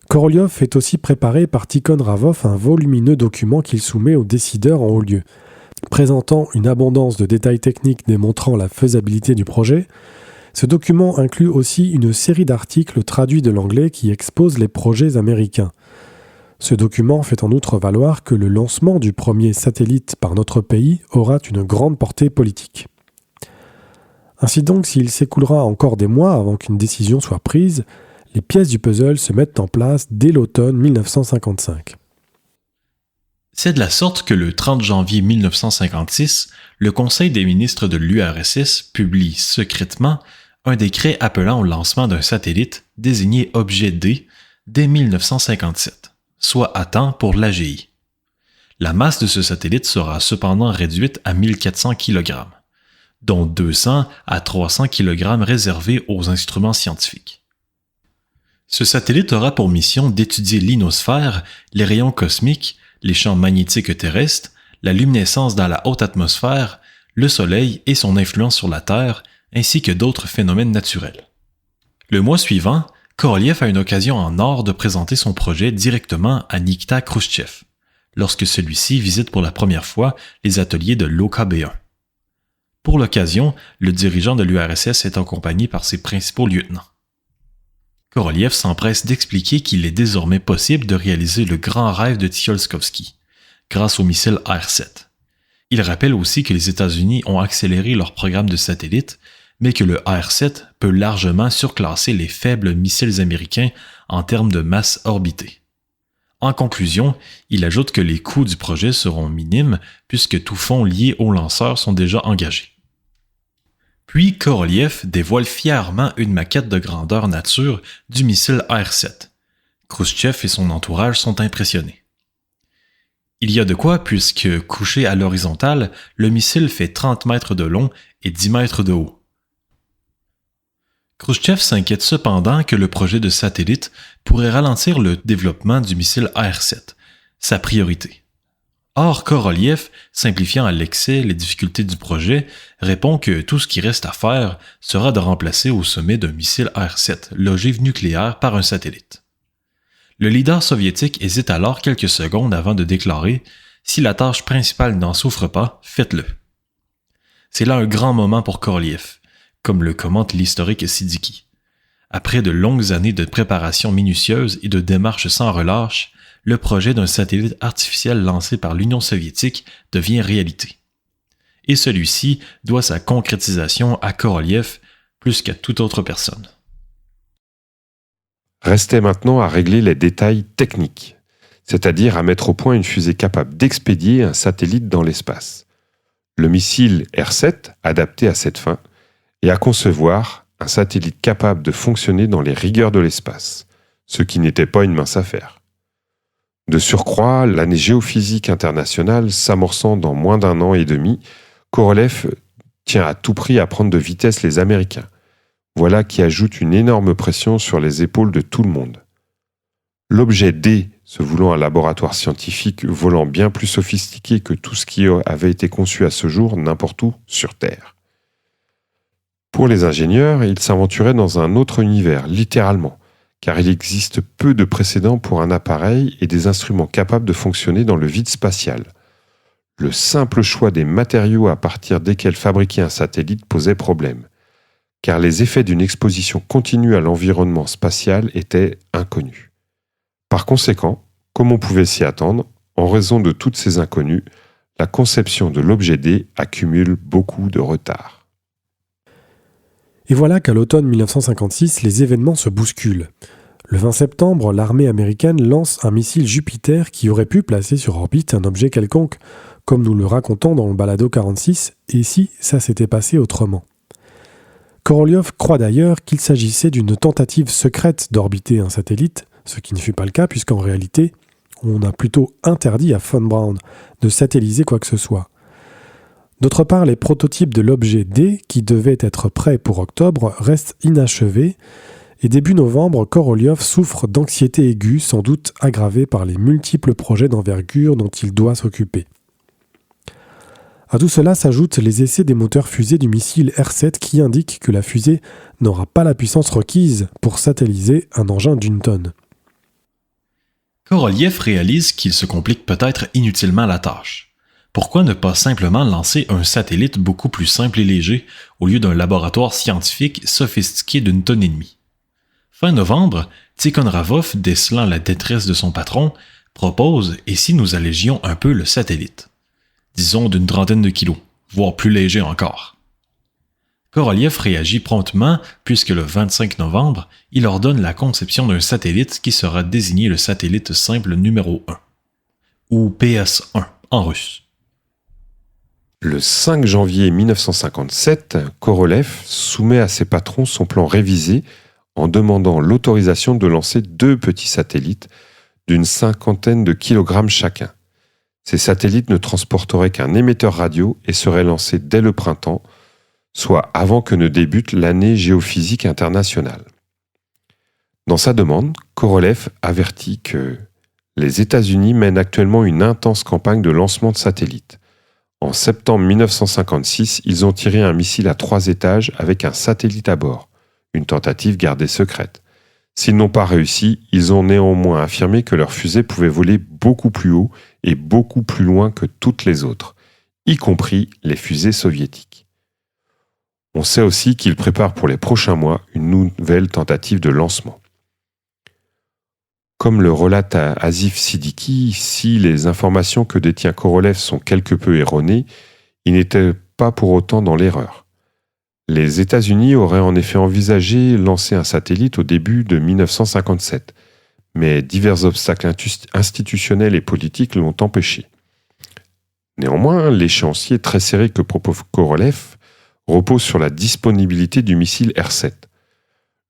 Korolev fait aussi préparer par Tikhon Ravov un volumineux document qu'il soumet aux décideurs en haut lieu. Présentant une abondance de détails techniques démontrant la faisabilité du projet, ce document inclut aussi une série d'articles traduits de l'anglais qui exposent les projets américains. Ce document fait en outre valoir que le lancement du premier satellite par notre pays aura une grande portée politique. Ainsi donc, s'il s'écoulera encore des mois avant qu'une décision soit prise, les pièces du puzzle se mettent en place dès l'automne 1955. C'est de la sorte que le 30 janvier 1956, le Conseil des ministres de l'URSS publie secrètement un décret appelant au lancement d'un satellite désigné objet D dès 1957, soit à temps pour l'AGI. La masse de ce satellite sera cependant réduite à 1400 kg, dont 200 à 300 kg réservés aux instruments scientifiques. Ce satellite aura pour mission d'étudier l'ionosphère, les rayons cosmiques, les champs magnétiques terrestres, la luminescence dans la haute atmosphère, le Soleil et son influence sur la Terre, ainsi que d'autres phénomènes naturels. Le mois suivant, Korolev a une occasion en or de présenter son projet directement à Nikita Khrouchtchev, lorsque celui-ci visite pour la première fois les ateliers de l'OKB-1. Pour l'occasion, le dirigeant de l'URSS est accompagné par ses principaux lieutenants. Korolev s'empresse d'expliquer qu'il est désormais possible de réaliser le grand rêve de Tsiolkovsky, grâce au missile R-7. Il rappelle aussi que les États-Unis ont accéléré leur programme de satellites, mais que le R-7 peut largement surclasser les faibles missiles américains en termes de masse orbitée. En conclusion, il ajoute que les coûts du projet seront minimes puisque tous fonds liés aux lanceurs sont déjà engagés. Puis Korolev dévoile fièrement une maquette de grandeur nature du missile R-7. Khrouchtchev et son entourage sont impressionnés. Il y a de quoi puisque, couché à l'horizontale, le missile fait 30 mètres de long et 10 mètres de haut. Khrouchtchev s'inquiète cependant que le projet de satellite pourrait ralentir le développement du missile R-7, sa priorité. Or, Korolev, simplifiant à l'excès les difficultés du projet, répond que tout ce qui reste à faire sera de remplacer au sommet d'un missile R-7 l'ogive nucléaire par un satellite. Le leader soviétique hésite alors quelques secondes avant de déclarer « Si la tâche principale n'en souffre pas, faites-le ». C'est là un grand moment pour Korolev, comme le commente l'historique Siddiqui. Après de longues années de préparation minutieuse et de démarches sans relâche, le projet d'un satellite artificiel lancé par l'Union soviétique devient réalité. Et celui-ci doit sa concrétisation à Korolev plus qu'à toute autre personne. Restait maintenant à régler les détails techniques, c'est-à-dire à mettre au point une fusée capable d'expédier un satellite dans l'espace. Le missile R-7 adapté à cette fin, et à concevoir un satellite capable de fonctionner dans les rigueurs de l'espace, ce qui n'était pas une mince affaire. De surcroît, l'année géophysique internationale s'amorçant dans moins d'1 an et demi, Korolev tient à tout prix à prendre de vitesse les Américains. Voilà qui ajoute une énorme pression sur les épaules de tout le monde. L'objet D, se voulant un laboratoire scientifique volant bien plus sophistiqué que tout ce qui avait été conçu à ce jour n'importe où sur Terre. Pour les ingénieurs, ils s'aventuraient dans un autre univers, littéralement, car il existe peu de précédents pour un appareil et des instruments capables de fonctionner dans le vide spatial. Le simple choix des matériaux à partir desquels fabriquer un satellite posait problème, car les effets d'une exposition continue à l'environnement spatial étaient inconnus. Par conséquent, comme on pouvait s'y attendre, en raison de toutes ces inconnues, la conception de l'objet D accumule beaucoup de retard. Et voilà qu'à l'automne 1956, les événements se bousculent. Le 20 septembre, l'armée américaine lance un missile Jupiter qui aurait pu placer sur orbite un objet quelconque, comme nous le racontons dans le balado 46, et si ça s'était passé autrement. Korolev croit d'ailleurs qu'il s'agissait d'une tentative secrète d'orbiter un satellite, ce qui ne fut pas le cas puisqu'en réalité, on a plutôt interdit à von Braun de satelliser quoi que ce soit. D'autre part, les prototypes de l'objet D, qui devaient être prêts pour octobre, restent inachevés Et début novembre, Korolev souffre d'anxiété aiguë, sans doute aggravée par les multiples projets d'envergure dont il doit s'occuper. À tout cela s'ajoutent les essais des moteurs fusées du missile R-7 qui indiquent que la fusée n'aura pas la puissance requise pour satelliser un engin d'une tonne. Korolev réalise qu'il se complique peut-être inutilement la tâche. Pourquoi ne pas simplement lancer un satellite beaucoup plus simple et léger au lieu d'un laboratoire scientifique sophistiqué d'une tonne et demie? Fin novembre, Tikhon-Ravov, décelant la détresse de son patron, propose « Et si nous allégions un peu le satellite ?» Disons d'une trentaine de kilos, voire plus léger encore. Korolev réagit promptement puisque le 25 novembre, il ordonne la conception d'un satellite qui sera désigné le satellite simple numéro 1, ou PS-1 en russe. Le 5 janvier 1957, Korolev soumet à ses patrons son plan révisé en demandant l'autorisation de lancer 2 petits satellites d'une 50aine de kilogrammes chacun. Ces satellites ne transporteraient qu'un émetteur radio et seraient lancés dès le printemps, soit avant que ne débute l'année géophysique internationale. Dans sa demande, Korolev avertit que les États-Unis mènent actuellement une intense campagne de lancement de satellites. En septembre 1956, ils ont tiré un missile à 3 étages avec un satellite à bord, une tentative gardée secrète. S'ils n'ont pas réussi, ils ont néanmoins affirmé que leur fusée pouvait voler beaucoup plus haut et beaucoup plus loin que toutes les autres, y compris les fusées soviétiques. On sait aussi qu'ils préparent pour les prochains mois une nouvelle tentative de lancement. Comme le relate Asif Siddiqui, si les informations que détient Korolev sont quelque peu erronées, il n'était pas pour autant dans l'erreur. Les États-Unis auraient en effet envisagé lancer un satellite au début de 1957, mais divers obstacles institutionnels et politiques l'ont empêché. Néanmoins, l'échéancier très serré que propose Korolev repose sur la disponibilité du missile R-7.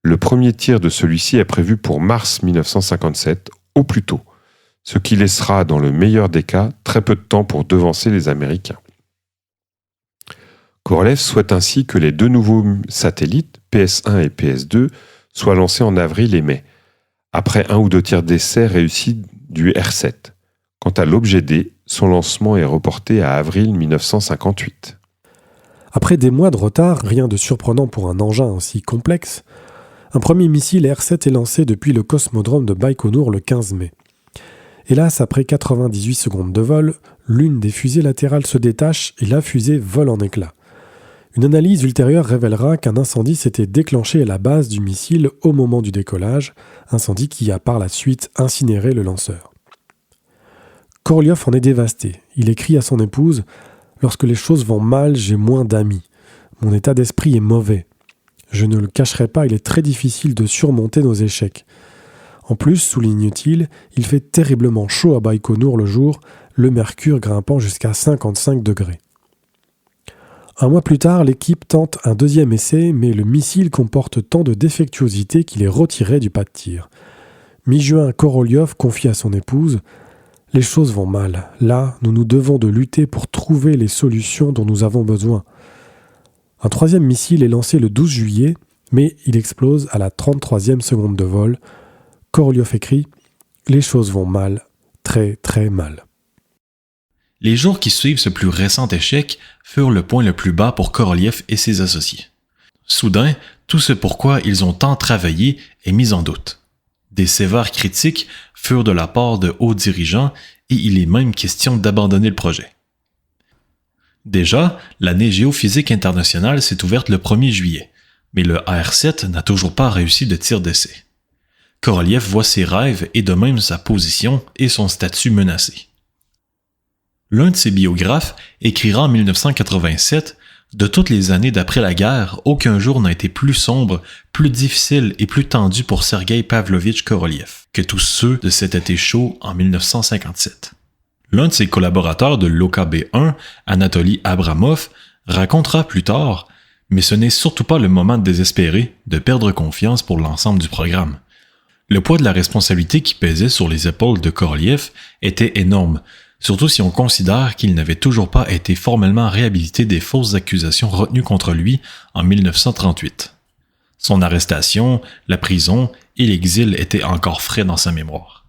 Le premier tir de celui-ci est prévu pour mars 1957, au plus tôt, ce qui laissera, dans le meilleur des cas, très peu de temps pour devancer les Américains. Korolev souhaite ainsi que les 2 nouveaux satellites, PS-1 et PS-2, soient lancés en avril et mai, après 1 ou 2 tirs d'essai réussis du R-7. Quant à l'objet D, son lancement est reporté à avril 1958. Après des mois de retard, rien de surprenant pour un engin aussi complexe, un premier missile R-7 est lancé depuis le cosmodrome de Baïkonour le 15 mai. Hélas, après 98 secondes de vol, l'une des fusées latérales se détache et la fusée vole en éclats. Une analyse ultérieure révélera qu'un incendie s'était déclenché à la base du missile au moment du décollage, incendie qui a par la suite incinéré le lanceur. Korolev en est dévasté. Il écrit à son épouse « Lorsque les choses vont mal, j'ai moins d'amis. Mon état d'esprit est mauvais. Je ne le cacherai pas, il est très difficile de surmonter nos échecs. En plus, souligne-t-il, il fait terriblement chaud à Baïkonour le jour, le mercure grimpant jusqu'à 55 degrés. Un mois plus tard, l'équipe tente un deuxième essai, mais le missile comporte tant de défectuosité qu'il est retiré du pas de tir. Mi-juin, Korolev confie à son épouse « Les choses vont mal. Là, nous nous devons de lutter pour trouver les solutions dont nous avons besoin. » Un troisième missile est lancé le 12 juillet, mais il explose à la 33e seconde de vol. Korolev écrit « Les choses vont mal, très très mal. » Les jours qui suivent ce plus récent échec furent le point le plus bas pour Korolev et ses associés. Soudain, tout ce pourquoi ils ont tant travaillé est mis en doute. Des sévères critiques furent de la part de hauts dirigeants et il est même question d'abandonner le projet. Déjà, l'année géophysique internationale s'est ouverte le 1er juillet, mais le AR-7 n'a toujours pas réussi de tir d'essai. Korolev voit ses rêves et de même sa position et son statut menacés. L'un de ses biographes écrira en 1987 « De toutes les années d'après la guerre, aucun jour n'a été plus sombre, plus difficile et plus tendu pour Sergueï Pavlovitch Korolev que tous ceux de cet été chaud en 1957. » L'un de ses collaborateurs de l'OKB-1, Anatoly Abramov, racontera plus tard « Mais ce n'est surtout pas le moment de désespérer, de perdre confiance pour l'ensemble du programme. Le poids de la responsabilité qui pesait sur les épaules de Korolev était énorme, surtout si on considère qu'il n'avait toujours pas été formellement réhabilité des fausses accusations retenues contre lui en 1938. Son arrestation, la prison et l'exil étaient encore frais dans sa mémoire.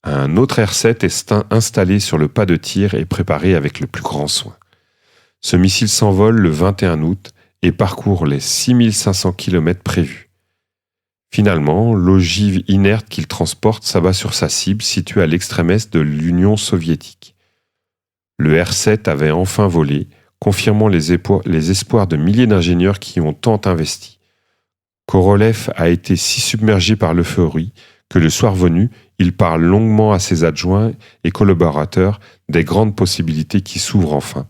Un autre R-7 est installé sur le pas de tir et préparé avec le plus grand soin. Ce missile s'envole le 21 août et parcourt les 6500 km prévus. Finalement, l'ogive inerte qu'il transporte s'abat sur sa cible située à l'extrême est de l'Union soviétique. Le R-7 avait enfin volé, confirmant les espoirs de milliers d'ingénieurs qui ont tant investi. Korolev a été si submergé par l'euphorie que le soir venu, il parle longuement à ses adjoints et collaborateurs des grandes possibilités qui s'ouvrent enfin,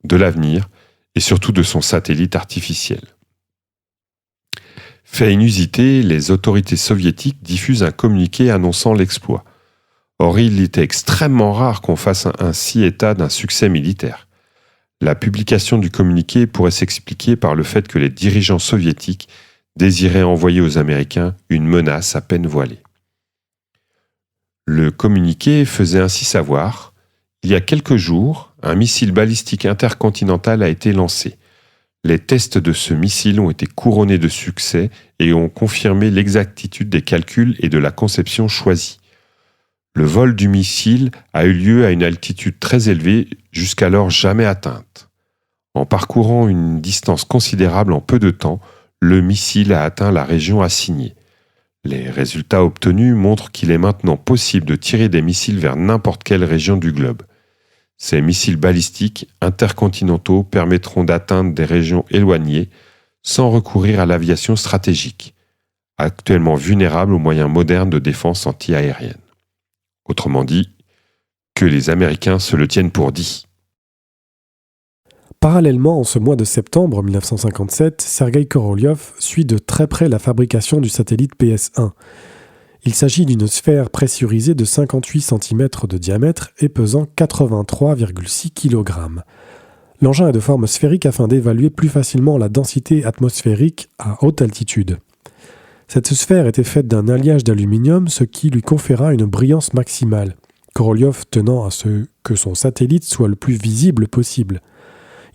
de l'avenir et surtout de son satellite artificiel. Fait inusité, les autorités soviétiques diffusent un communiqué annonçant l'exploit. Or, il était extrêmement rare qu'on fasse ainsi état d'un succès militaire. La publication du communiqué pourrait s'expliquer par le fait que les dirigeants soviétiques désiraient envoyer aux Américains une menace à peine voilée. Le communiqué faisait ainsi savoir « Il y a quelques jours, un missile balistique intercontinental a été lancé. Les tests de ce missile ont été couronnés de succès et ont confirmé l'exactitude des calculs et de la conception choisie. Le vol du missile a eu lieu à une altitude très élevée, jusqu'alors jamais atteinte. En parcourant une distance considérable en peu de temps, le missile a atteint la région assignée. Les résultats obtenus montrent qu'il est maintenant possible de tirer des missiles vers n'importe quelle région du globe. Ces missiles balistiques intercontinentaux permettront d'atteindre des régions éloignées sans recourir à l'aviation stratégique, actuellement vulnérable aux moyens modernes de défense anti-aérienne. Autrement dit, que les Américains se le tiennent pour dit. Parallèlement, en ce mois de septembre 1957, Sergueï Korolev suit de très près la fabrication du satellite PS-1. Il s'agit d'une sphère pressurisée de 58 cm de diamètre et pesant 83,6 kg. L'engin est de forme sphérique afin d'évaluer plus facilement la densité atmosphérique à haute altitude. Cette sphère était faite d'un alliage d'aluminium, ce qui lui conféra une brillance maximale, Korolev tenant à ce que son satellite soit le plus visible possible.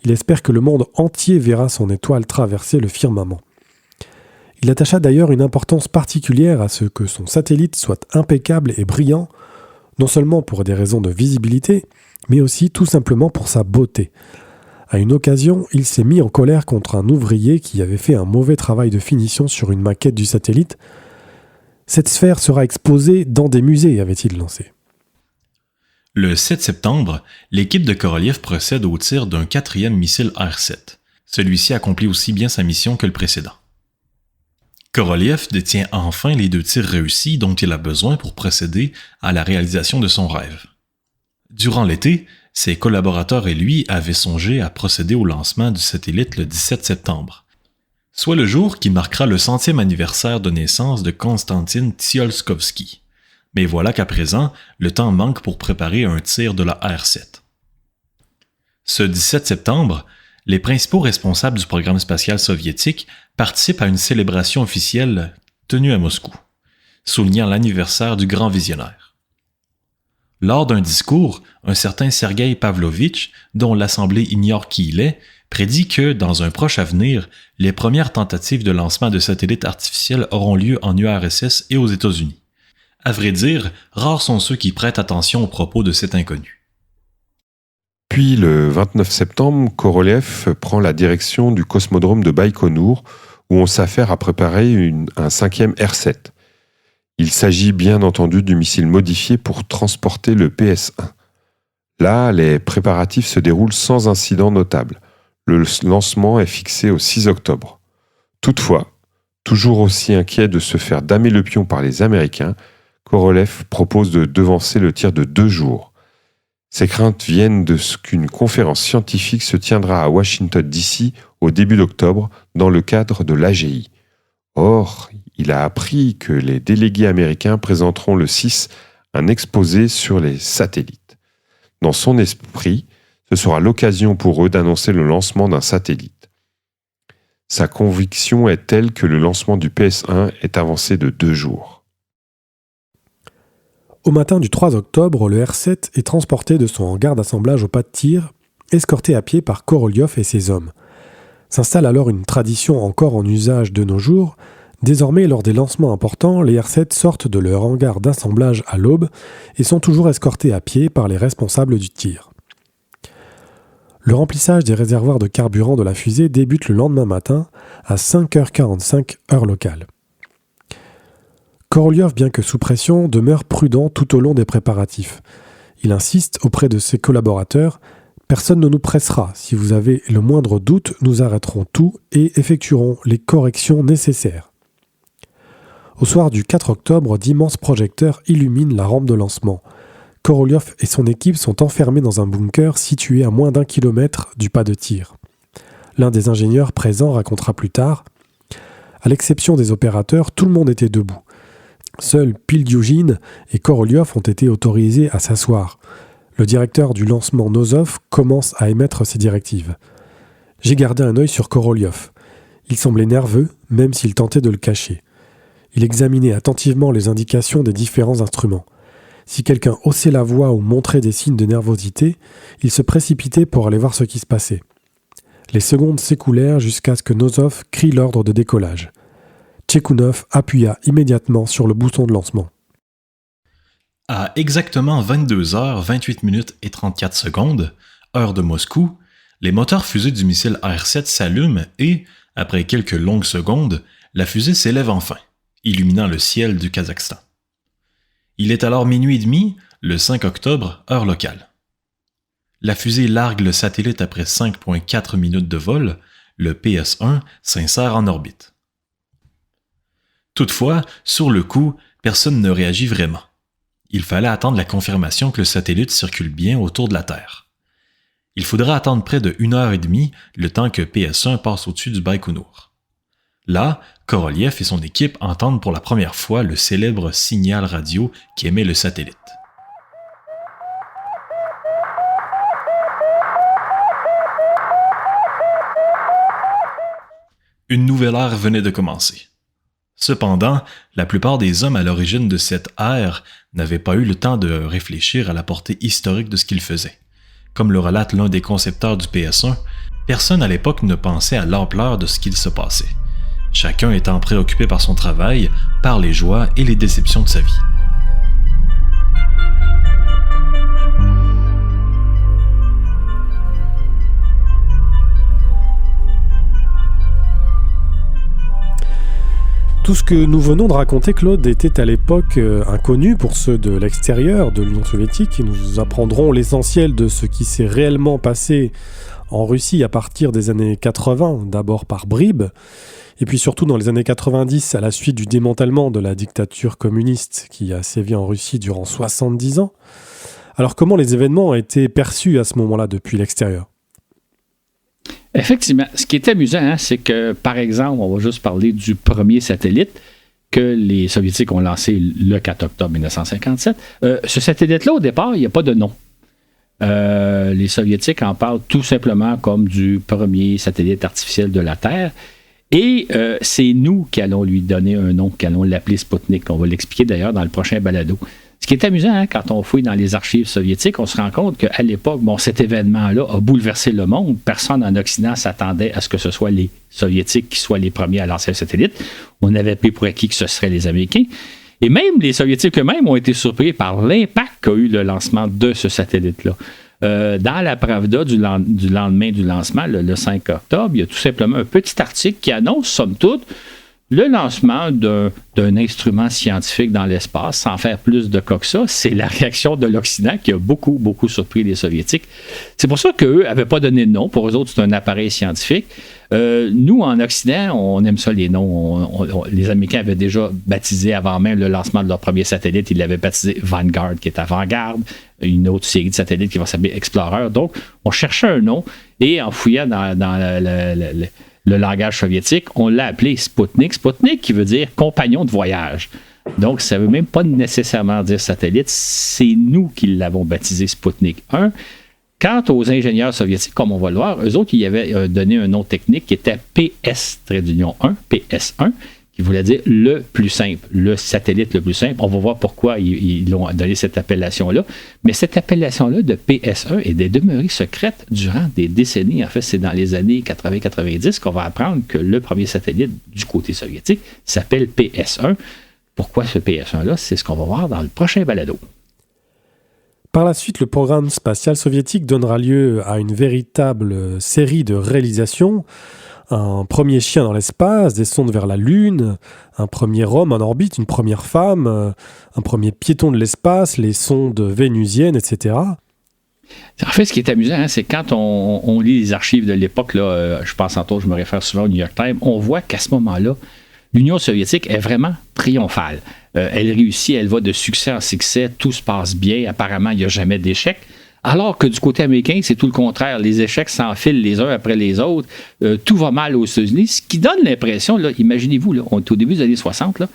Il espère que le monde entier verra son étoile traverser le firmament. Il attacha d'ailleurs une importance particulière à ce que son satellite soit impeccable et brillant, non seulement pour des raisons de visibilité, mais aussi tout simplement pour sa beauté. À une occasion, il s'est mis en colère contre un ouvrier qui avait fait un mauvais travail de finition sur une maquette du satellite. « Cette sphère sera exposée dans des musées », avait-il lancé. Le 7 septembre, l'équipe de Korolev procède au tir d'un 4e missile R-7. Celui-ci accomplit aussi bien sa mission que le précédent. Korolev détient enfin les 2 tirs réussis dont il a besoin pour procéder à la réalisation de son rêve. Durant l'été, ses collaborateurs et lui avaient songé à procéder au lancement du satellite le 17 septembre, soit le jour qui marquera le 100e anniversaire de naissance de Konstantin Tsiolkovsky. Mais voilà qu'à présent, le temps manque pour préparer un tir de la R-7. Ce 17 septembre, les principaux responsables du programme spatial soviétique participent à une célébration officielle tenue à Moscou, soulignant l'anniversaire du grand visionnaire. Lors d'un discours, un certain Sergueï Pavlovitch, dont l'Assemblée ignore qui il est, prédit que, dans un proche avenir, les premières tentatives de lancement de satellites artificiels auront lieu en URSS et aux États-Unis. À vrai dire, rares sont ceux qui prêtent attention aux propos de cet inconnu. Puis, le 29 septembre, Korolev prend la direction du cosmodrome de Baïkonour, où on s'affaire à préparer un 5e R-7. Il s'agit bien entendu du missile modifié pour transporter le PS-1. Là, les préparatifs se déroulent sans incident notable. Le lancement est fixé au 6 octobre. Toutefois, toujours aussi inquiet de se faire damer le pion par les Américains, Korolev propose de devancer le tir de 2 jours. Ces craintes viennent de ce qu'une conférence scientifique se tiendra à Washington DC au début d'octobre dans le cadre de l'AGI. Or, il a appris que les délégués américains présenteront le 6 un exposé sur les satellites. Dans son esprit, ce sera l'occasion pour eux d'annoncer le lancement d'un satellite. Sa conviction est telle que le lancement du PS-1 est avancé de 2 jours. Au matin du 3 octobre, le R-7 est transporté de son hangar d'assemblage au pas de tir, escorté à pied par Korolev et ses hommes. S'installe alors une tradition encore en usage de nos jours. Désormais, lors des lancements importants, les R7 sortent de leur hangar d'assemblage à l'aube et sont toujours escortés à pied par les responsables du tir. Le remplissage des réservoirs de carburant de la fusée débute le lendemain matin à 5h45 heure locale. Korolev, bien que sous pression, demeure prudent tout au long des préparatifs. Il insiste auprès de ses collaborateurs « Personne ne nous pressera. Si vous avez le moindre doute, nous arrêterons tout et effectuerons les corrections nécessaires. » Au soir du 4 octobre, d'immenses projecteurs illuminent la rampe de lancement. Korolev et son équipe sont enfermés dans un bunker situé à moins d'1 kilomètre du pas de tir. L'un des ingénieurs présents racontera plus tard « À l'exception des opérateurs, tout le monde était debout. Seuls Pildiouchine et Korolev ont été autorisés à s'asseoir. Le directeur du lancement Nosov commence à émettre ses directives. J'ai gardé un œil sur Korolev. Il semblait nerveux, même s'il tentait de le cacher. Il examinait attentivement les indications des différents instruments. Si quelqu'un haussait la voix ou montrait des signes de nervosité, il se précipitait pour aller voir ce qui se passait. Les secondes s'écoulèrent jusqu'à ce que Nosov crie l'ordre de décollage. Tchekounov appuya immédiatement sur le bouton de lancement. À exactement 22h28 et 34 secondes, heure de Moscou, les moteurs fusée du missile R7 s'allument et, après quelques longues secondes, la fusée s'élève enfin, illuminant le ciel du Kazakhstan. Il est alors minuit et demi, le 5 octobre, heure locale. La fusée largue le satellite après 5,4 minutes de vol, le PS-1 s'insère en orbite. Toutefois, sur le coup, personne ne réagit vraiment. Il fallait attendre la confirmation que le satellite circule bien autour de la Terre. Il faudra attendre près de 1h30 le temps que PS-1 passe au-dessus du Baïkonour. Là, Korolev et son équipe entendent pour la première fois le célèbre signal radio qui émet le satellite. Une nouvelle ère venait de commencer. Cependant, la plupart des hommes à l'origine de cette ère n'avaient pas eu le temps de réfléchir à la portée historique de ce qu'ils faisaient. Comme le relate l'un des concepteurs du PS-1, personne à l'époque ne pensait à l'ampleur de ce qu'il se passait. Chacun étant préoccupé par son travail, par les joies et les déceptions de sa vie. Tout ce que nous venons de raconter, Claude, était à l'époque inconnu pour ceux de l'extérieur de l'Union soviétique, et nous apprendrons l'essentiel de ce qui s'est réellement passé en Russie à partir des années 80, d'abord par bribes, et puis surtout dans les années 90, à la suite du démantèlement de la dictature communiste qui a sévi en Russie durant 70 ans. Alors comment les événements ont été perçus à ce moment-là depuis l'extérieur ? Effectivement. Ce qui est amusant, c'est que, par exemple, on va juste parler du premier satellite que les Soviétiques ont lancé le 4 octobre 1957. Ce satellite-là, au départ, il n'y a pas de nom. Les Soviétiques en parlent tout simplement comme du premier satellite artificiel de la Terre. Et c'est nous qui allons lui donner un nom, qui allons l'appeler Sputnik. On va l'expliquer d'ailleurs dans le prochain balado. Ce qui est amusant, quand on fouille dans les archives soviétiques, on se rend compte qu'à l'époque, cet événement-là a bouleversé le monde. Personne en Occident s'attendait à ce que ce soit les Soviétiques qui soient les premiers à lancer le satellite. On avait pris pour acquis que ce seraient les Américains. Et même les Soviétiques eux-mêmes ont été surpris par l'impact qu'a eu le lancement de ce satellite-là. Dans la Pravda du lendemain du lancement, le 5 octobre, il y a tout simplement un petit article qui annonce, somme toute, le lancement d'un instrument scientifique dans l'espace, sans faire plus de cas que ça. C'est la réaction de l'Occident qui a beaucoup, beaucoup surpris les Soviétiques. C'est pour ça qu'eux n'avaient pas donné de nom. Pour eux autres, c'est un appareil scientifique. Nous, en Occident, on aime ça, les noms. Les Américains avaient déjà baptisé, avant même le lancement de leur premier satellite, ils l'avaient baptisé Vanguard, qui est avant-garde, une autre série de satellites qui va s'appeler Explorer. Donc, on cherchait un nom, et en fouillant dans le langage soviétique, on l'a appelé Sputnik. Sputnik qui veut dire compagnon de voyage. Donc, ça ne veut même pas nécessairement dire satellite. C'est nous qui l'avons baptisé Sputnik 1. Quant aux ingénieurs soviétiques, comme on va le voir, eux autres, ils avaient donné un nom technique qui était PS-1, PS1, qui voulait dire le plus simple, le satellite le plus simple. On va voir pourquoi ils l'ont donné cette appellation-là. Mais cette appellation-là de PS1 est demeurée secrète durant des décennies. En fait, c'est dans les années 80-90 qu'on va apprendre que le premier satellite du côté soviétique s'appelle PS1. Pourquoi ce PS1-là? C'est ce qu'on va voir dans le prochain balado. Par la suite, le programme spatial soviétique donnera lieu à une véritable série de réalisations. Un premier chien dans l'espace, des sondes vers la Lune, un premier homme en orbite, une première femme, un premier piéton de l'espace, les sondes vénusiennes, etc. En fait, ce qui est amusant, c'est quand on lit les archives de l'époque, là, je pense en tout, je me réfère souvent au New York Times, on voit qu'à ce moment-là, l'Union soviétique est vraiment triomphale. Elle réussit, elle va de succès en succès, tout se passe bien, apparemment, il n'y a jamais d'échec. Alors que du côté américain, c'est tout le contraire. Les échecs s'enfilent les uns après les autres. Tout va mal aux États-Unis, ce qui donne l'impression, là, imaginez-vous, là, on est au début des années 60, là,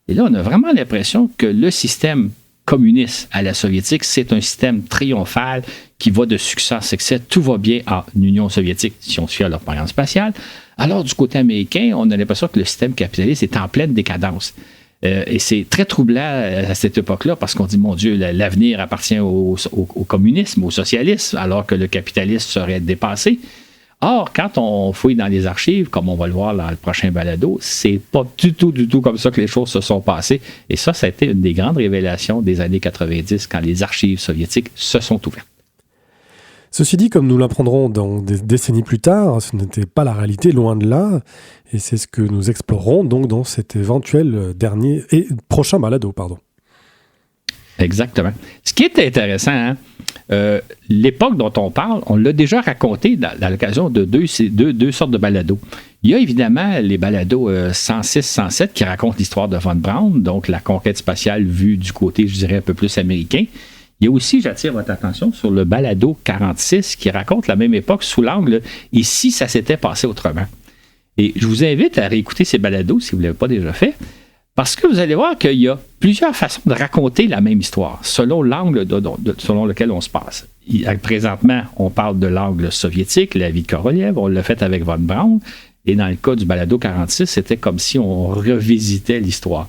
et là, on a vraiment l'impression que le système communiste à la soviétique, c'est un système triomphal qui va de succès en succès. Tout va bien en Union soviétique, si on se fie à leur programme spatial. Alors, du côté américain, on a l'impression que le système capitaliste est en pleine décadence. Et c'est très troublant à cette époque-là parce qu'on dit, mon Dieu, l'avenir appartient au communisme, au socialisme, alors que le capitalisme serait dépassé. Or, quand on fouille dans les archives, comme on va le voir dans le prochain balado, c'est pas du tout comme ça que les choses se sont passées. Et ça a été une des grandes révélations des années 90 quand les archives soviétiques se sont ouvertes. Ceci dit, comme nous l'apprendrons dans des décennies plus tard, ce n'était pas la réalité, loin de là, et c'est ce que nous explorerons donc dans cet éventuel dernier et prochain balado, pardon. Exactement. Ce qui est intéressant, l'époque dont on parle, on l'a déjà raconté à l'occasion de deux sortes de balados. Il y a évidemment les balados 106-107 qui racontent l'histoire de Von Braun, donc la conquête spatiale vue du côté, je dirais, un peu plus américain. Il y a aussi, j'attire votre attention sur le balado 46 qui raconte la même époque sous l'angle « Et si ça s'était passé autrement ?» Et je vous invite à réécouter ces balados si vous ne l'avez pas déjà fait, parce que vous allez voir qu'il y a plusieurs façons de raconter la même histoire, selon l'angle selon lequel on se passe. Présentement, on parle de l'angle soviétique, la vie de Korolev, on l'a fait avec Von Braun, et dans le cas du balado 46, c'était comme si on revisitait l'histoire.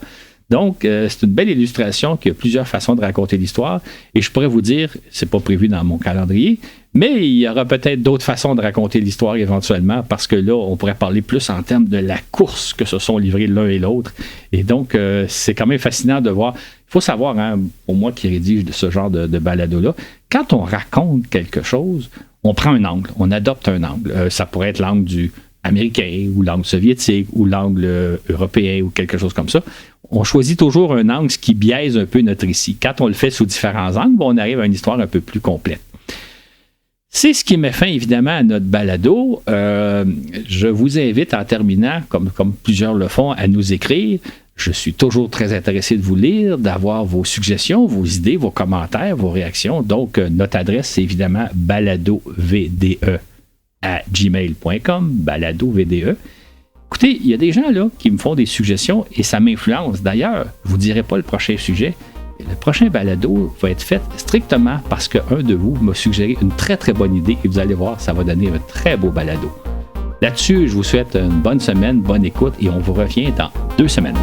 Donc, c'est une belle illustration qu'il y a plusieurs façons de raconter l'histoire. Et je pourrais vous dire, c'est pas prévu dans mon calendrier, mais il y aura peut-être d'autres façons de raconter l'histoire éventuellement, parce que là, on pourrait parler plus en termes de la course que se sont livrés l'un et l'autre. Et donc, c'est quand même fascinant de voir. Il faut savoir, pour moi qui rédige ce genre de balado-là, quand on raconte quelque chose, on prend un angle, on adopte un angle. Ça pourrait être l'angle du américain ou l'angle soviétique ou l'angle européen ou quelque chose comme ça. On choisit toujours un angle qui biaise un peu notre récit. Quand on le fait sous différents angles, on arrive à une histoire un peu plus complète. C'est ce qui met fin évidemment à notre balado. Je vous invite en terminant, comme plusieurs le font, à nous écrire. Je suis toujours très intéressé de vous lire, d'avoir vos suggestions, vos idées, vos commentaires, vos réactions. Donc, notre adresse, c'est évidemment baladovde@gmail.com, baladovde. Écoutez, il y a des gens là qui me font des suggestions et ça m'influence. D'ailleurs, je ne vous dirai pas le prochain sujet. Le prochain balado va être fait strictement parce qu'un de vous m'a suggéré une très très bonne idée et vous allez voir, ça va donner un très beau balado. Là-dessus, je vous souhaite une bonne semaine, bonne écoute et on vous revient dans 2 semaines.